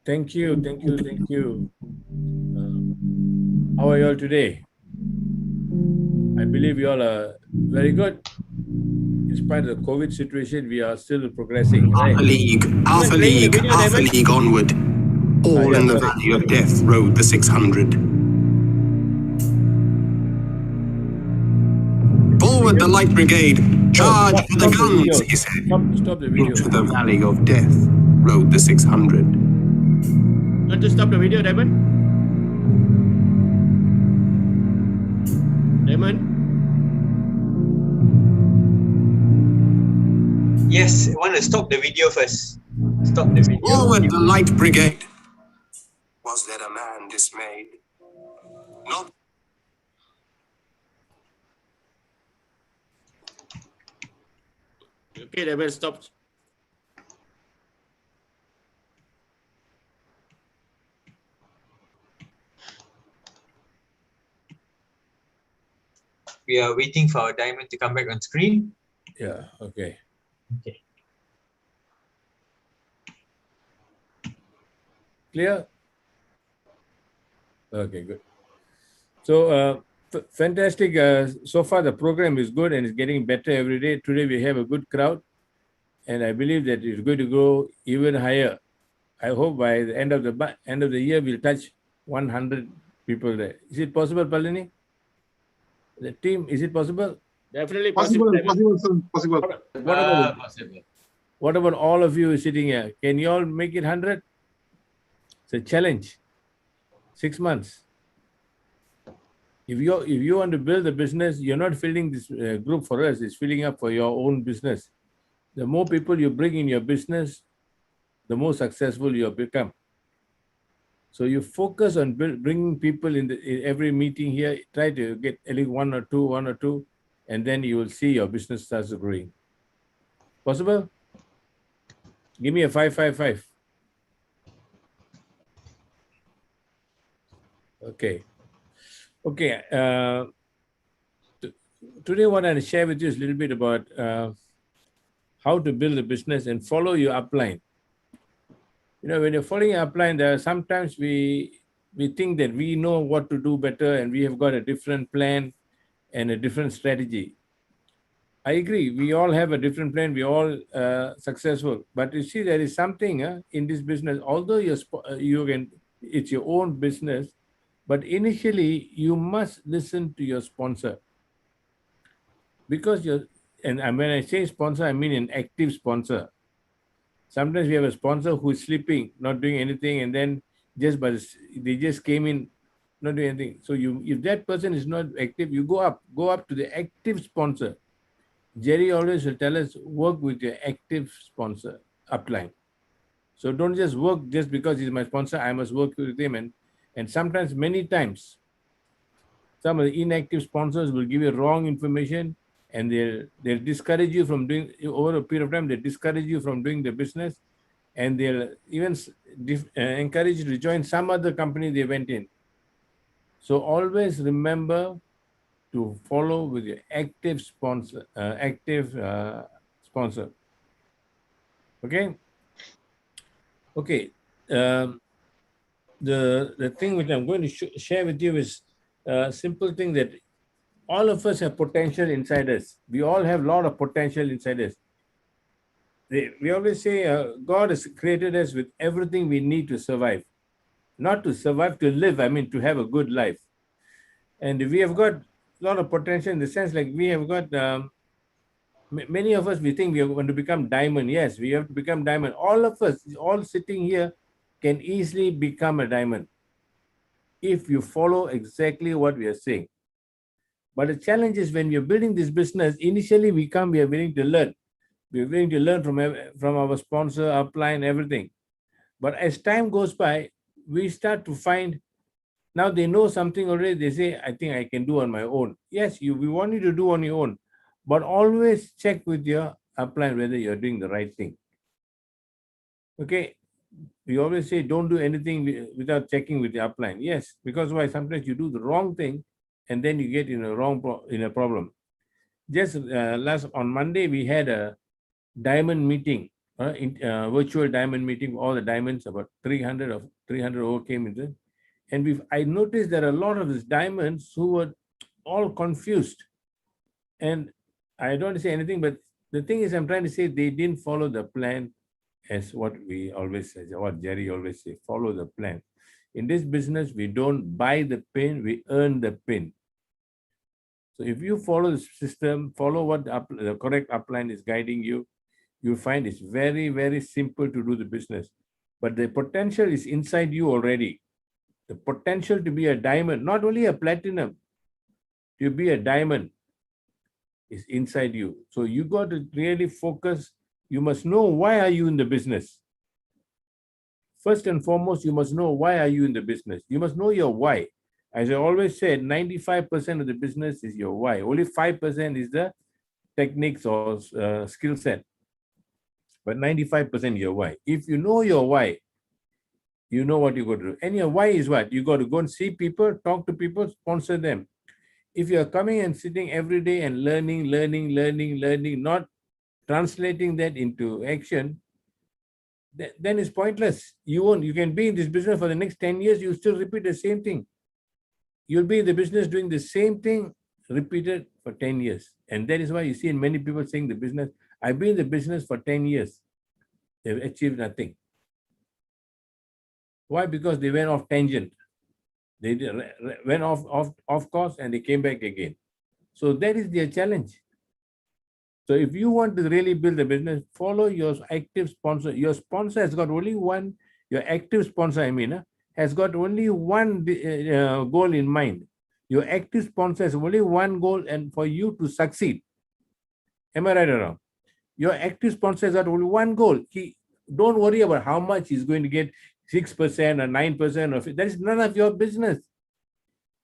thank you. How are you all today? I believe you all are very good. In spite of the COVID situation, we are still progressing, right? Alpha League onward. All in the valley of death rode the 600. Forward the light brigade, charge for the guns, he said. Stop the video. Into the valley of death rode the 600. Want to stop the video, Diamond? Diamond? Yes, I want to stop the video first. Stop the video. Forward the light brigade. Was there a man dismayed? Not. Okay, Diamond, stop. We are waiting for our diamond to come back on screen. Yeah, okay. Okay. Clear? Okay, good. So, fantastic. So far, the program is good and it's getting better every day. Today, we have a good crowd, and I believe that it's going to go even higher. I hope by the end of the year, we'll touch 100 people there. Is it possible, Palani? The team, is it possible? Definitely possible. Possible. What about all of you sitting here? Can you all make it 100? It's a challenge. 6 months. If you want to build a business, you're not filling this group for us. It's filling up for your own business. The more people you bring in your business, the more successful you become. So you focus on bringing people in every meeting here. Try to get at least one or two, and then you will see your business starts growing. Possible? Give me a 555. Okay. Today, what I want to share with you is a little bit about how to build a business and follow your upline. when you're following an upline, there are sometimes we think that we know what to do better and we have got a different plan and a different strategy. I agree. We all have a different plan. We all successful. But you see, there is something in this business. Although it's your own business, but initially you must listen to your sponsor, because and when I say sponsor, I mean an active sponsor. Sometimes we have a sponsor who's sleeping, not doing anything, and then they just came in, not doing anything. So if that person is not active, you go up to the active sponsor. Jerry always will tell us, work with your active sponsor upline. So don't just work just because he's my sponsor, I must work with him. And sometimes, many times, some of the inactive sponsors will give you wrong information, and they'll discourage you from doing, over a period of time, they discourage you from doing the business, and they'll even encourage you to join some other company they went in. So always remember to follow with your active sponsor, sponsor. Okay. Okay. The thing which I'm going to share with you is a simple thing, that all of us have potential inside us. We all have a lot of potential inside us. We always say God has created us with everything we need to survive. Not to survive, to live, I mean, to have a good life. And we have got a lot of potential in the sense, like we have got, many of us, we think we are going to become diamond. Yes, we have to become diamond. All of us, all sitting here, can easily become a diamond if you follow exactly what we are saying. But the challenge is, when we are building this business, initially we are willing to learn. We are willing to learn from our sponsor, upline, everything. But as time goes by, we start to find, now they know something already, they say, I think I can do on my own. Yes, we want you to do on your own, but always check with your upline whether you're doing the right thing. Okay, we always say, don't do anything without checking with the upline. Yes, because why? Sometimes you do the wrong thing, and then you get in a problem. Just on Monday, we had a diamond meeting, virtual diamond meeting. All the diamonds, about 300 over came into. And I noticed there are a lot of these diamonds who were all confused. And I don't want to say anything, but the thing is, I'm trying to say, they didn't follow the plan, as what we always say, what Jerry always say, follow the plan. In this business, we don't buy the pin, we earn the pin. So if you follow the system, follow what the correct upline is guiding you, you'll find it's very, very simple to do the business. But the potential is inside you already. The potential to be a diamond, not only a platinum, to be a diamond is inside you. So you got to really focus. You must know, why are you in the business? First and foremost, you must know, why are you in the business? You must know your why. As I always said, 95% of the business is your why. Only 5% is the techniques or skill set. But 95% your why. If you know your why, you know what you got to do. And your why is what? You got to go and see people, talk to people, sponsor them. If you're coming and sitting every day and learning, not translating that into action, then it's pointless. You can be in this business for the next 10 years, you still repeat the same thing. You'll be in the business doing the same thing repeated for 10 years. And that is why you see in many people saying the business, I've been in the business for 10 years. They've achieved nothing. Why? Because they went off tangent. They went off course and they came back again. So that is their challenge. So if you want to really build a business, follow your active sponsor. Your sponsor has got only one, your active sponsor, has got only one goal in mind. Your active sponsor has only one goal, and for you to succeed. Am I right or wrong? Your active sponsor has got only one goal. Don't worry about how much he's going to get, 6% or 9%. That is none of your business.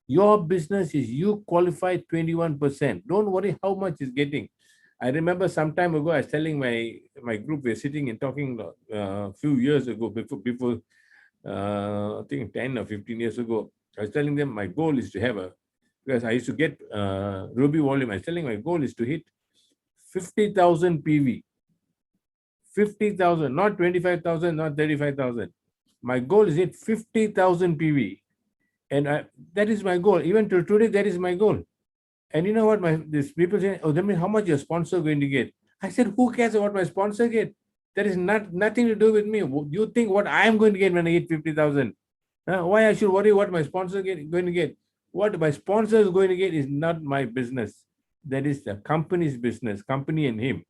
Your business is you qualify 21%. Don't worry how much he's getting. I remember some time ago, I was telling my group, we were sitting and talking a few years ago, before I think 10 or 15 years ago, I was telling them my goal is to have because I used to get Ruby volume. I was telling my goal is to hit 50,000 PV. 50,000, not 25,000, not 35,000. My goal is hit 50,000 PV. And that is my goal. Even till today, that is my goal. And you know what? These people say, oh, that means how much your sponsor going to get? I said, who cares about my sponsor get? That is nothing to do with me. You think what I am going to get when I get 50,000? Why I should worry what my sponsor going to get? What my sponsor is going to get is not my business. That is the company's business, company and him.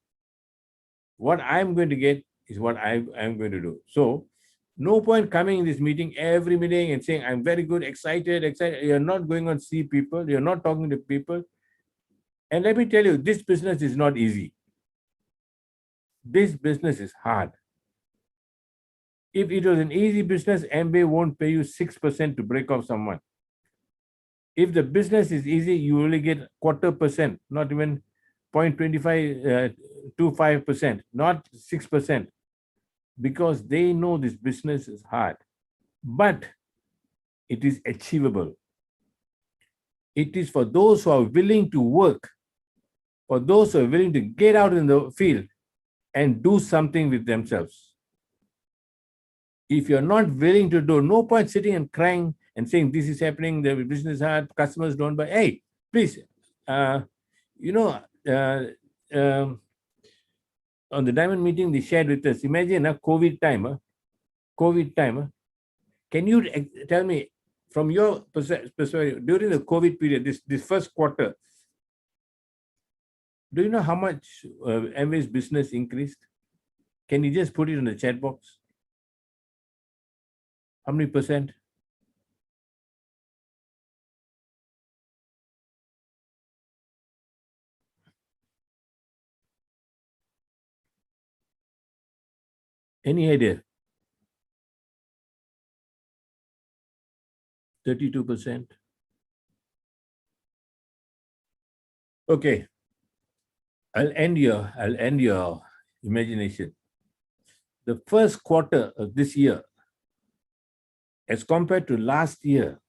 What I'm going to get is what I'm going to do. So no point coming in this meeting, every meeting, and saying, I'm very good, excited. You're not going on see people. You're not talking to people. And let me tell you, this business is not easy. This business is hard. If it was an easy business, MBA won't pay you 6% to break off someone. If the business is easy, you only get 0.25%, not even 0.25%, not 6%, because they know this business is hard, but it is achievable. It is for those who are willing to work, for those who are willing to get out in the field and do something with themselves. If you're not willing to do, no point sitting and crying and saying, this is happening, the business is hard, customers don't buy. Hey, please, on the diamond meeting, they shared with us, imagine a COVID time, can you tell me from your perspective, during the COVID period, this first quarter, do you know how much Amway's business increased? Can you just put it in the chat box? How many percent? Any idea? 32%. Okay. I'll end your imagination. The first quarter of this year, as compared to last year,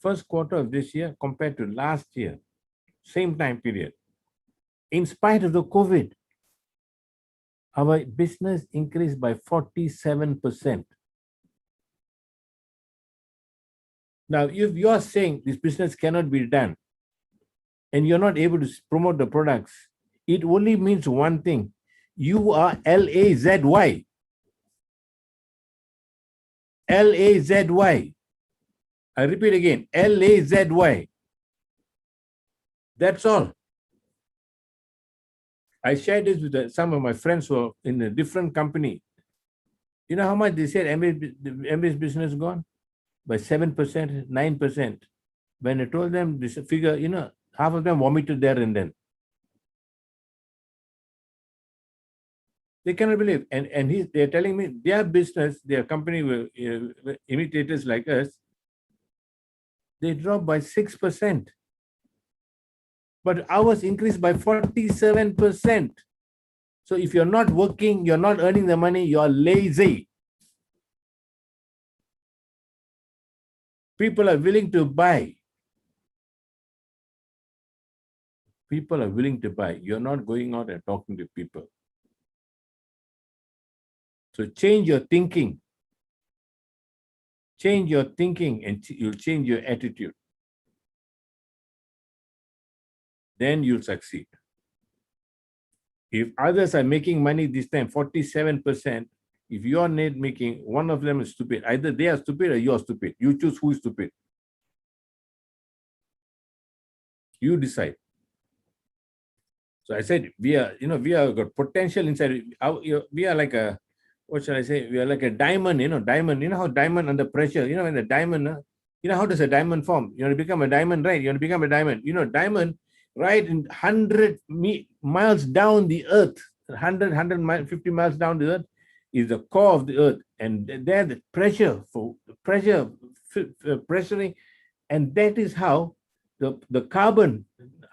first quarter of this year compared to last year, same time period, in spite of the COVID, our business increased by 47%. Now, if you're saying this business cannot be done and you're not able to promote the products, it only means one thing. You are LAZY. LAZY. I repeat again, LAZY. That's all. I shared this with some of my friends who are in a different company. You know how much they said MBA's business gone? By 7%, 9%. When I told them this figure, half of them vomited there and then. They cannot believe. And they're telling me their business, their company, imitators like us, they dropped by 6%. But ours increased by 47%. So if you're not working, you're not earning the money, you're lazy. People are willing to buy. People are willing to buy. You're not going out and talking to people. So change your thinking. Change your thinking and you'll change your attitude. Then you'll succeed. If others are making money this time, 47%, if you're not making, one of them is stupid. Either they are stupid or you're stupid. You choose who is stupid. You decide. So I said, we are got potential inside. We are like a, what shall I say? We are like a diamond, diamond. You know how diamond under pressure, when the diamond, how does a diamond form? You want to become a diamond, right? You want to become a diamond. Diamond, right, in 100 miles down the earth, 150 miles down the earth is the core of the earth. And there the pressuring, and that is how the carbon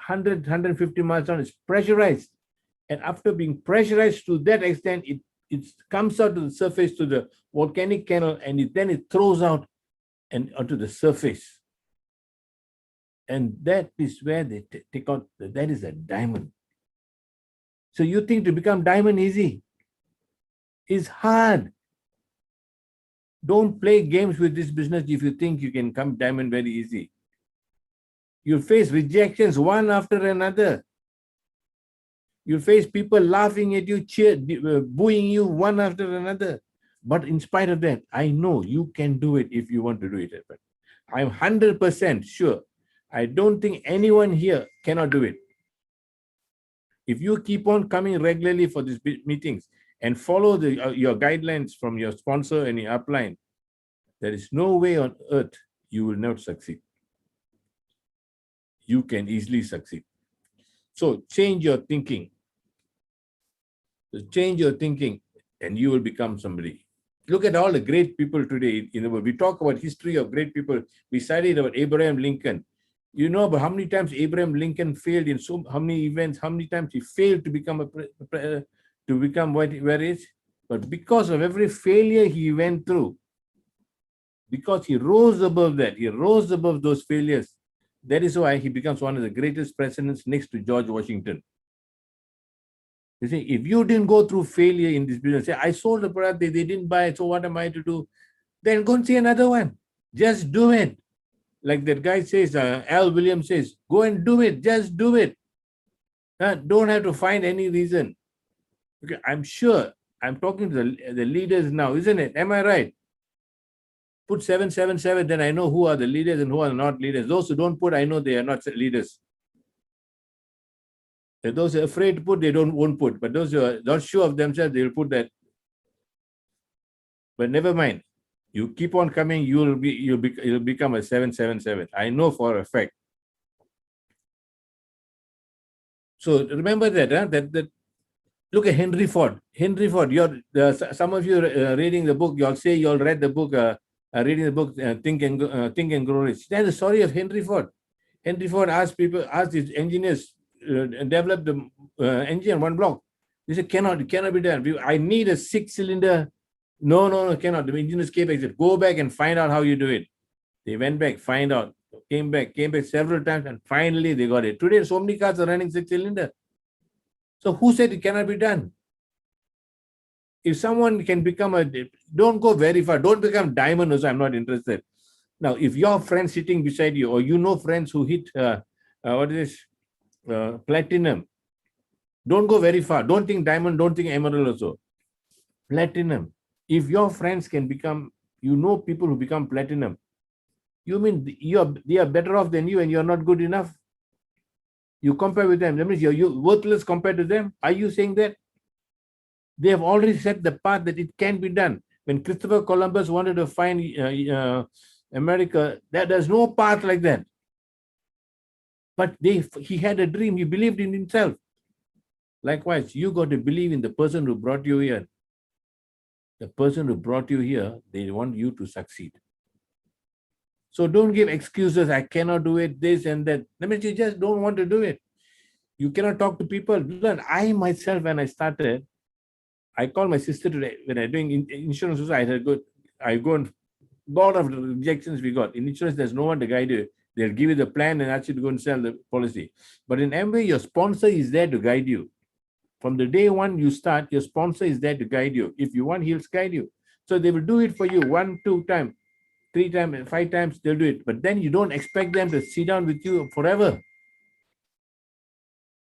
150 miles down is pressurized. And after being pressurized to that extent, it comes out to the surface to the volcanic canal, and then it throws out and onto the surface. And that is where they take out, that is a diamond. So you think to become diamond easy? It's hard. Don't play games with this business if you think you can come diamond very easy. You'll face rejections one after another. You'll face people laughing at you, booing you one after another. But in spite of that, I know you can do it if you want to do it. But I'm 100% sure. I don't think anyone here cannot do it. If you keep on coming regularly for these meetings and follow your guidelines from your sponsor and your upline, there is no way on earth you will not succeed. You can easily succeed. So change your thinking. Change your thinking and you will become somebody. Look at all the great people today in the world. We talk about history of great people. We studied about Abraham Lincoln. You know about how many times Abraham Lincoln failed in how many events, how many times he failed to become where he is. But because of every failure he went through, because he rose above that, he rose above those failures. That is why he becomes one of the greatest presidents next to George Washington. You see, if you didn't go through failure in this business, say, I sold the product, they didn't buy it, so what am I to do? Then go and see another one. Just do it. Like that guy says, Al Williams says, go and do it. Just do it. Don't have to find any reason. Okay, I'm sure I'm talking to the leaders now, isn't it? Am I right? Put 777, then I know who are the leaders and who are not leaders. Those who don't put, I know they are not leaders. Those who are afraid to put, they won't put. But those who are not sure of themselves, they will put that. But never mind. You keep on coming, you'll become a 777. I know for a fact. So remember that, that look at Henry Ford. Henry Ford, some of you reading the book, you'll say you'll read the book, reading the book, Think and Grow Rich. That's the story of Henry Ford. Henry Ford asked his engineers, develop the engine on one block. They said, it cannot be done. I need a 6-cylinder. No, cannot. The engineers came back and said, go back and find out how you do it. They went back, find out, came back several times, and finally they got it. Today, so many cars are running 6-cylinder. So who said it cannot be done? If someone can become don't go very far. Don't become diamond also, I'm not interested. Now, if your friend sitting beside you, or you know friends who hit, platinum, don't go very far. Don't think diamond, don't think emerald also. Platinum. If your friends can become, people who become platinum, you mean they are better off than you and you're not good enough? You compare with them, that means you're worthless compared to them. Are you saying that? They have already set the path that it can be done. When Christopher Columbus wanted to find America, there's no path like that. But he had a dream. He believed in himself. Likewise, you got to believe in the person who brought you here. The person who brought you here, they want you to succeed. So don't give excuses. I cannot do it, this and that. That means you just don't want to do it. You cannot talk to people. Learn. I myself, when I started, I called my sister today when I'm doing insurance. I go and lot of the rejections we got. In insurance, there's no one to guide you. They'll give you the plan and ask you to go and sell the policy. But in Amway, your sponsor is there to guide you. From the day one you start, your sponsor is there to guide you. If you want, he'll guide you. So they will do it for you 1, 2 times, 3 times, 5 times, they'll do it. But then you don't expect them to sit down with you forever.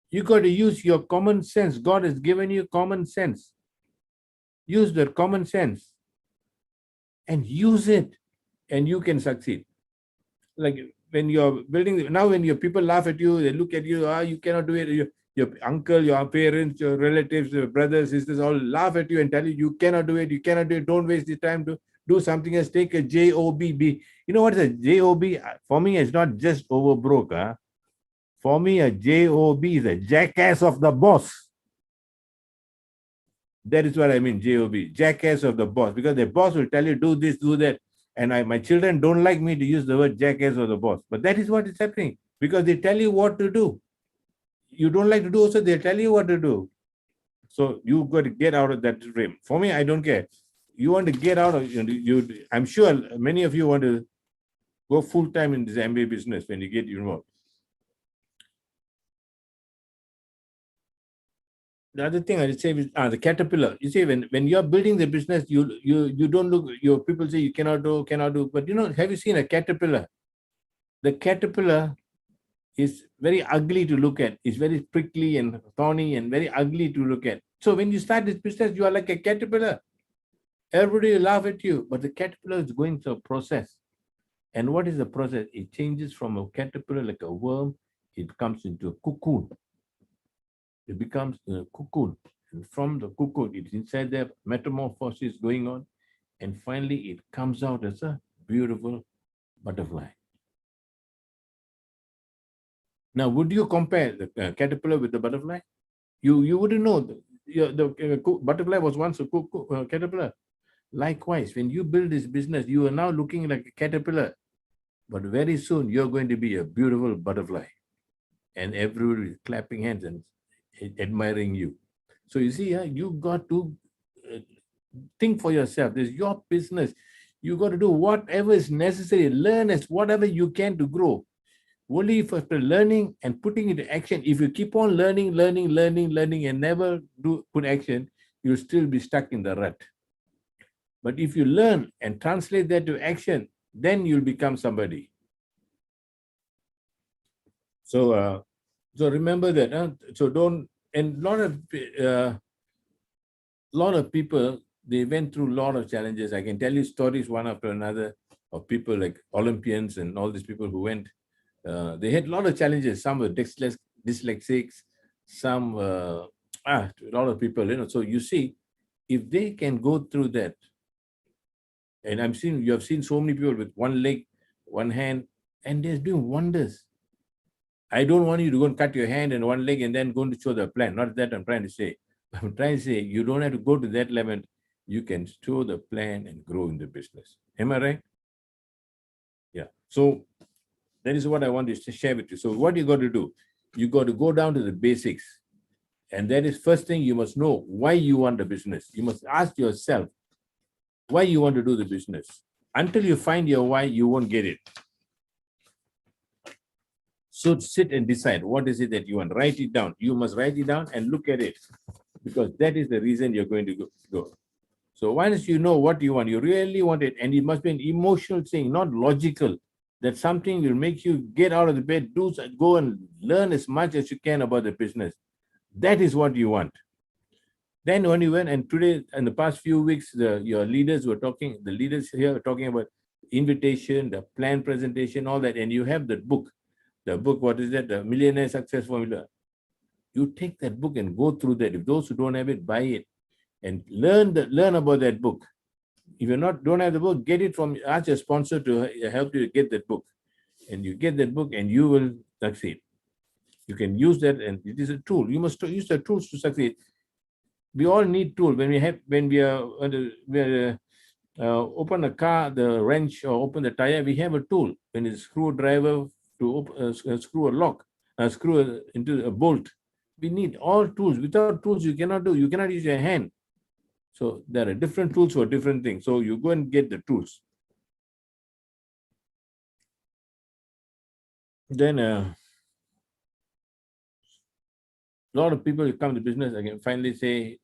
You got to use your common sense. God has given you common sense. Use the common sense and use it, and you can succeed. Like when you're building, now when your people laugh at you, they look at you, you cannot do it. Your uncle, your parents, your relatives, your brothers, sisters, all laugh at you and tell you cannot do it, you cannot do it, don't waste the time to do something else. Take a job. You know what is a job? For me, it's not just over broke. For me, a job is a jackass of the boss. That is what I mean, job, jackass of the boss, because the boss will tell you do this, do that. And my children don't like me to use the word jackass of the boss, but that is what is happening, because they tell you what to do. You don't like to do also, they'll tell you what to do. So you got to get out of that frame. For me, I don't care. You want to get out of, I'm sure many of you want to go full-time in this MBA business when you get involved. the other thing I would say is the caterpillar. You see, when you're building the business, you don't look. Your people say you cannot do. But have you seen a caterpillar? The caterpillar is very ugly to look at. It's very prickly and thorny and very ugly to look at. So when you start this business, you are like a caterpillar. Everybody will laugh at you, but the caterpillar is going through a process. And what is the process? It changes from a caterpillar like a worm. It comes into a cocoon. It becomes a cocoon. And from the cocoon, it's inside there, metamorphosis going on. And finally, it comes out as a beautiful butterfly. Now, would you compare the caterpillar with the butterfly? You wouldn't know. The butterfly was once a caterpillar. Likewise, when you build this business, you are now looking like a caterpillar. But very soon, you're going to be a beautiful butterfly. And everybody is clapping hands and admiring you. So you see, you got to think for yourself. This is your business. You got to do whatever is necessary. Learn as whatever you can to grow. Only if after learning and putting into action, if you keep on learning and never put action, you'll still be stuck in the rut. But if you learn and translate that to action, then you'll become somebody. So remember that. So don't. And a lot of people, they went through a lot of challenges. I can tell you stories one after another of people like Olympians and all these people who went. They had a lot of challenges. Some were dyslexics, some a lot of people. So you see, if they can go through that, and you have seen so many people with one leg, one hand, and they're doing wonders. I don't want you to go and cut your hand and one leg and then go to show the plan. Not that I'm trying to say. I'm trying to say you don't have to go to that level. You can show the plan and grow in the business. Am I right? Yeah. So that is what I want to share with you. So what you got to do, you got to go down to the basics. And that is first thing, you must know why you want the business. You must ask yourself why you want to do the business. Until you find your why, you won't get it. So sit and decide what is it that you want. Write it down. You must write it down and look at it, because that is the reason you're going to go. So once you know what you want, you really want it, and it must be an emotional thing, not logical. That something will make you get out of the bed, go and learn as much as you can about the business. That is what you want. Then when you went, and today, in the past few weeks, your leaders were talking, the leaders here were talking about invitation, the plan presentation, all that, and you have the book. The book, what is that? The Millionaire Success Formula. You take that book and go through that. If those who don't have it, buy it and learn about that book. If you don't have the book, get it from, ask your sponsor to help you get that book. And you get that book and you will succeed. You can use that, and it is a tool. You must use the tools to succeed. We all need tools. When we open a car, the wrench, or open the tire, we have a tool. When it's screwdriver to screw a lock, screw into a bolt. We need all tools. Without tools, you cannot do. You cannot use your hand. So there are different tools for different things. So you go and get the tools. Then a lot of people who come to business, I can finally say,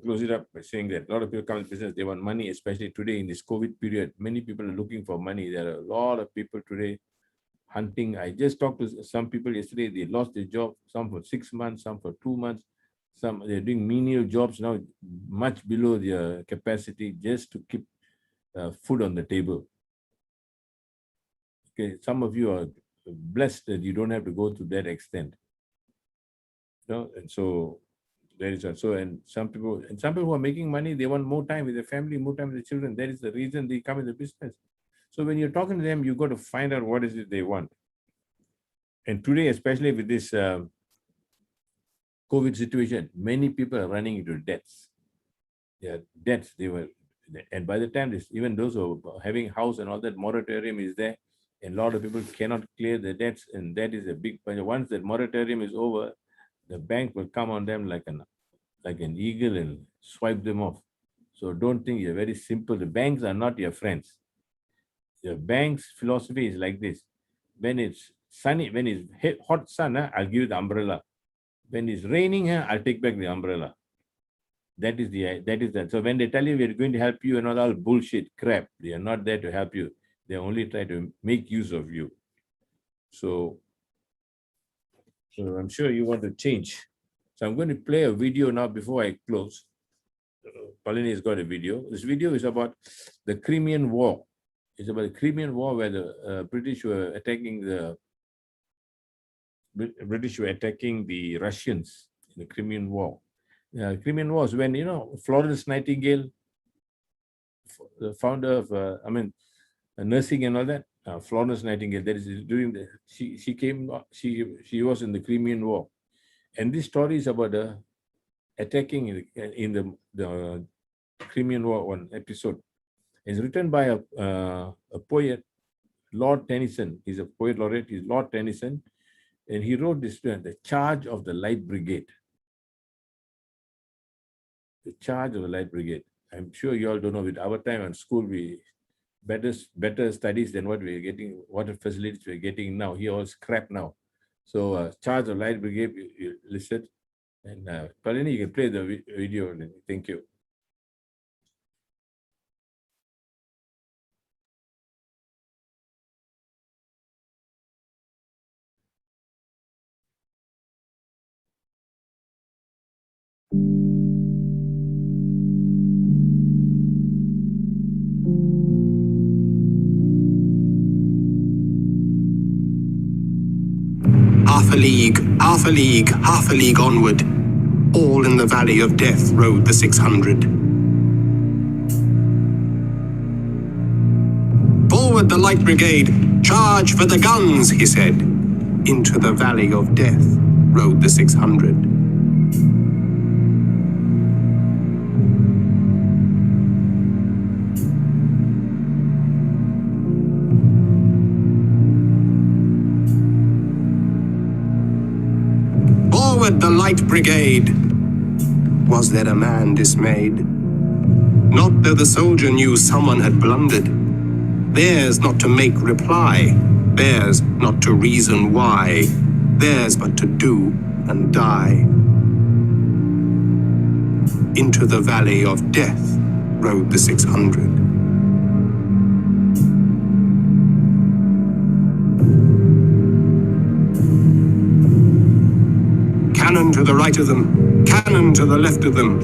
close it up by saying that a lot of people come to business, they want money, especially today in this COVID period. Many people are looking for money. There are a lot of people today hunting. I just talked to some people yesterday, they lost their job, some for 6 months, some for 2 months. Some they're doing menial jobs now, much below their capacity, just to keep food on the table. Okay, some of you are blessed that you don't have to go to that extent. And so there is also, and some people who are making money, they want more time with their family, more time with their children. That is the reason they come in the business. So when you're talking to them, you've got to find out what is it they want. And today, especially with this COVID situation, many people are running into debts. Yeah, debts. And by the time even those who are having house and all that, moratorium is there, and a lot of people cannot clear the debts, and that is a big point. Once that moratorium is over, the bank will come on them like an eagle and swipe them off. So don't think you're very simple. The banks are not your friends. The bank's philosophy is like this: when it's sunny, when it's hot sun, I'll give you the umbrella. When it's raining, I'll take back the umbrella. That is that. So when they tell you we're going to help you and all bullshit crap, they are not there to help you. They only try to make use of you. So I'm sure you want to change. So I'm going to play a video now before I close. Palini has got a video. This video is about the Crimean War. It's about the Crimean War where the British were attacking the Russians in the Crimean War. Crimean War is when, Florence Nightingale, the founder of, nursing and all that, Florence Nightingale, that is during the, she was in the Crimean War. And this story is about the attacking in the Crimean War, one episode. It's written by a poet, Lord Tennyson. He's a poet laureate, he's Lord Tennyson. And he wrote this, The Charge of the Light Brigade. The Charge of the Light Brigade. I'm sure you all don't know, with our time in school, we better studies than what we're getting, what facilities we're getting now. Here all crap now. So Charge of Light Brigade, you listen. And Palini, you can play the video. Thank you. Half a league onward. All in the valley of death rode the 600. Forward the light brigade, charge for the guns, he said. Into the valley of death rode the 600. The light brigade. Was there a man dismayed? Not though the soldier knew someone had blundered. Theirs not to make reply, theirs not to reason why, theirs but to do and die. Into the valley of death rode the 600. Cannon to the right of them, cannon to the left of them,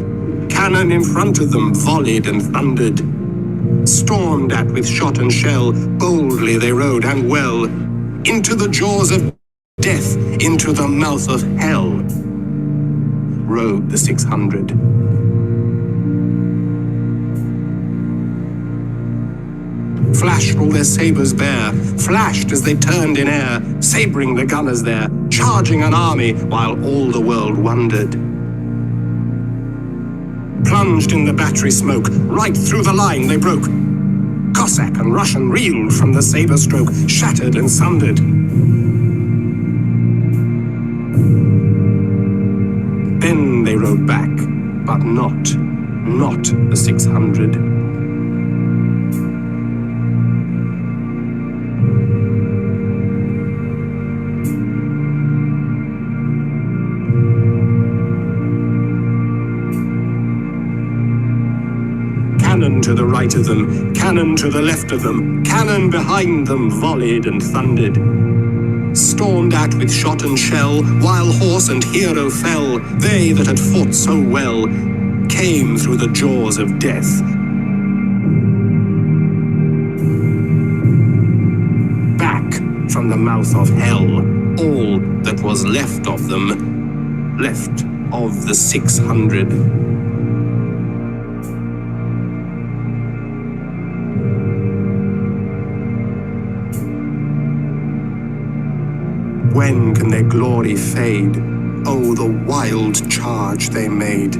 cannon in front of them volleyed and thundered. Stormed at with shot and shell, boldly they rode and well, into the jaws of death, into the mouth of hell, rode the 600. Flashed all their sabres bare, flashed as they turned in air, sabring the gunners there, charging an army while all the world wondered. Plunged in the battery smoke, right through the line they broke. Cossack and Russian reeled from the sabre stroke, shattered and sundered. Then they rode back, but not the 600. Cannon to the right of them, cannon to the left of them, cannon behind them volleyed and thundered. Stormed at with shot and shell, while horse and hero fell, they that had fought so well, came through the jaws of death. Back from the mouth of hell, all that was left of them, left of the 600. When can their glory fade? Oh, the wild charge they made.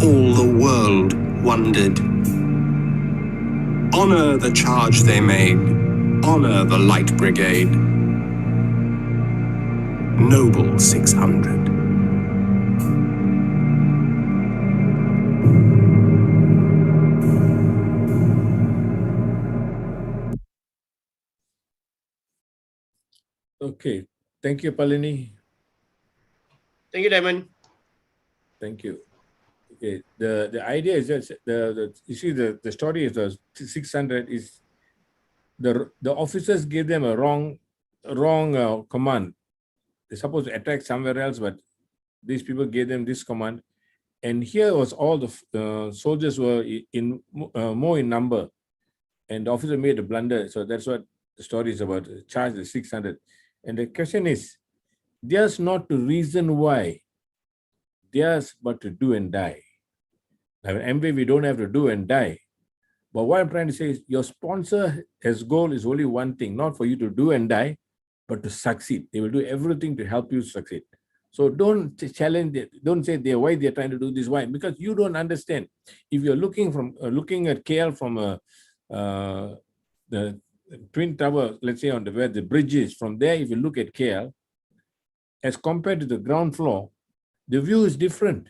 All the world wondered. Honor the charge they made. Honor the Light Brigade. Noble 600. Okay. Thank you, Palini. Thank you, Diamond. Thank you. Okay. The idea is that you see the story is the 600 is the officers gave them a wrong command. They're supposed to attack somewhere else, but these people gave them this command. And here was all the soldiers were more in number, and the officer made a blunder. So that's what the story is about. Charge the 600, and the question is, theirs not to reason why, theirs but to do and die. Now, in MBA, we don't have to do and die. But what I'm trying to say is, your sponsor has goal is only one thing, not for you to do and die, but to succeed. They will do everything to help you succeed. So don't challenge it. Don't say why they're trying to do this, why? Because you don't understand. If you're looking at KL from the Twin Tower, let's say on where the bridge is, from there, if you look at KL, as compared to the ground floor, the view is different.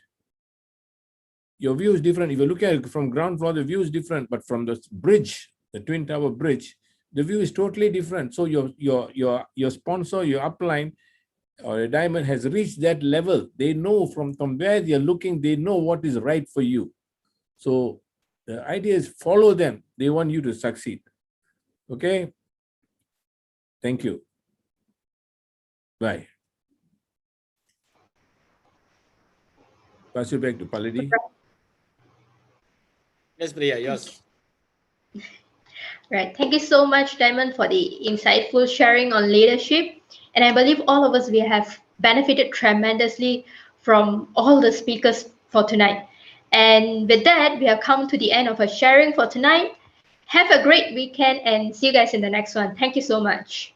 Your view is different. If you look at it from ground floor, the view is different. But from the bridge, the Twin Tower bridge, the view is totally different. So your sponsor, your upline, or a diamond has reached that level. They know from where they are looking, they know what is right for you. So the idea is follow them. They want you to succeed. Okay? Thank you. Bye. Pass you back to Paladi. Yes, Priya, yours. Right. Thank you so much, Diamond, for the insightful sharing on leadership. And I believe all of us, we have benefited tremendously from all the speakers for tonight. And with that, we have come to the end of our sharing for tonight. Have a great weekend and see you guys in the next one. Thank you so much.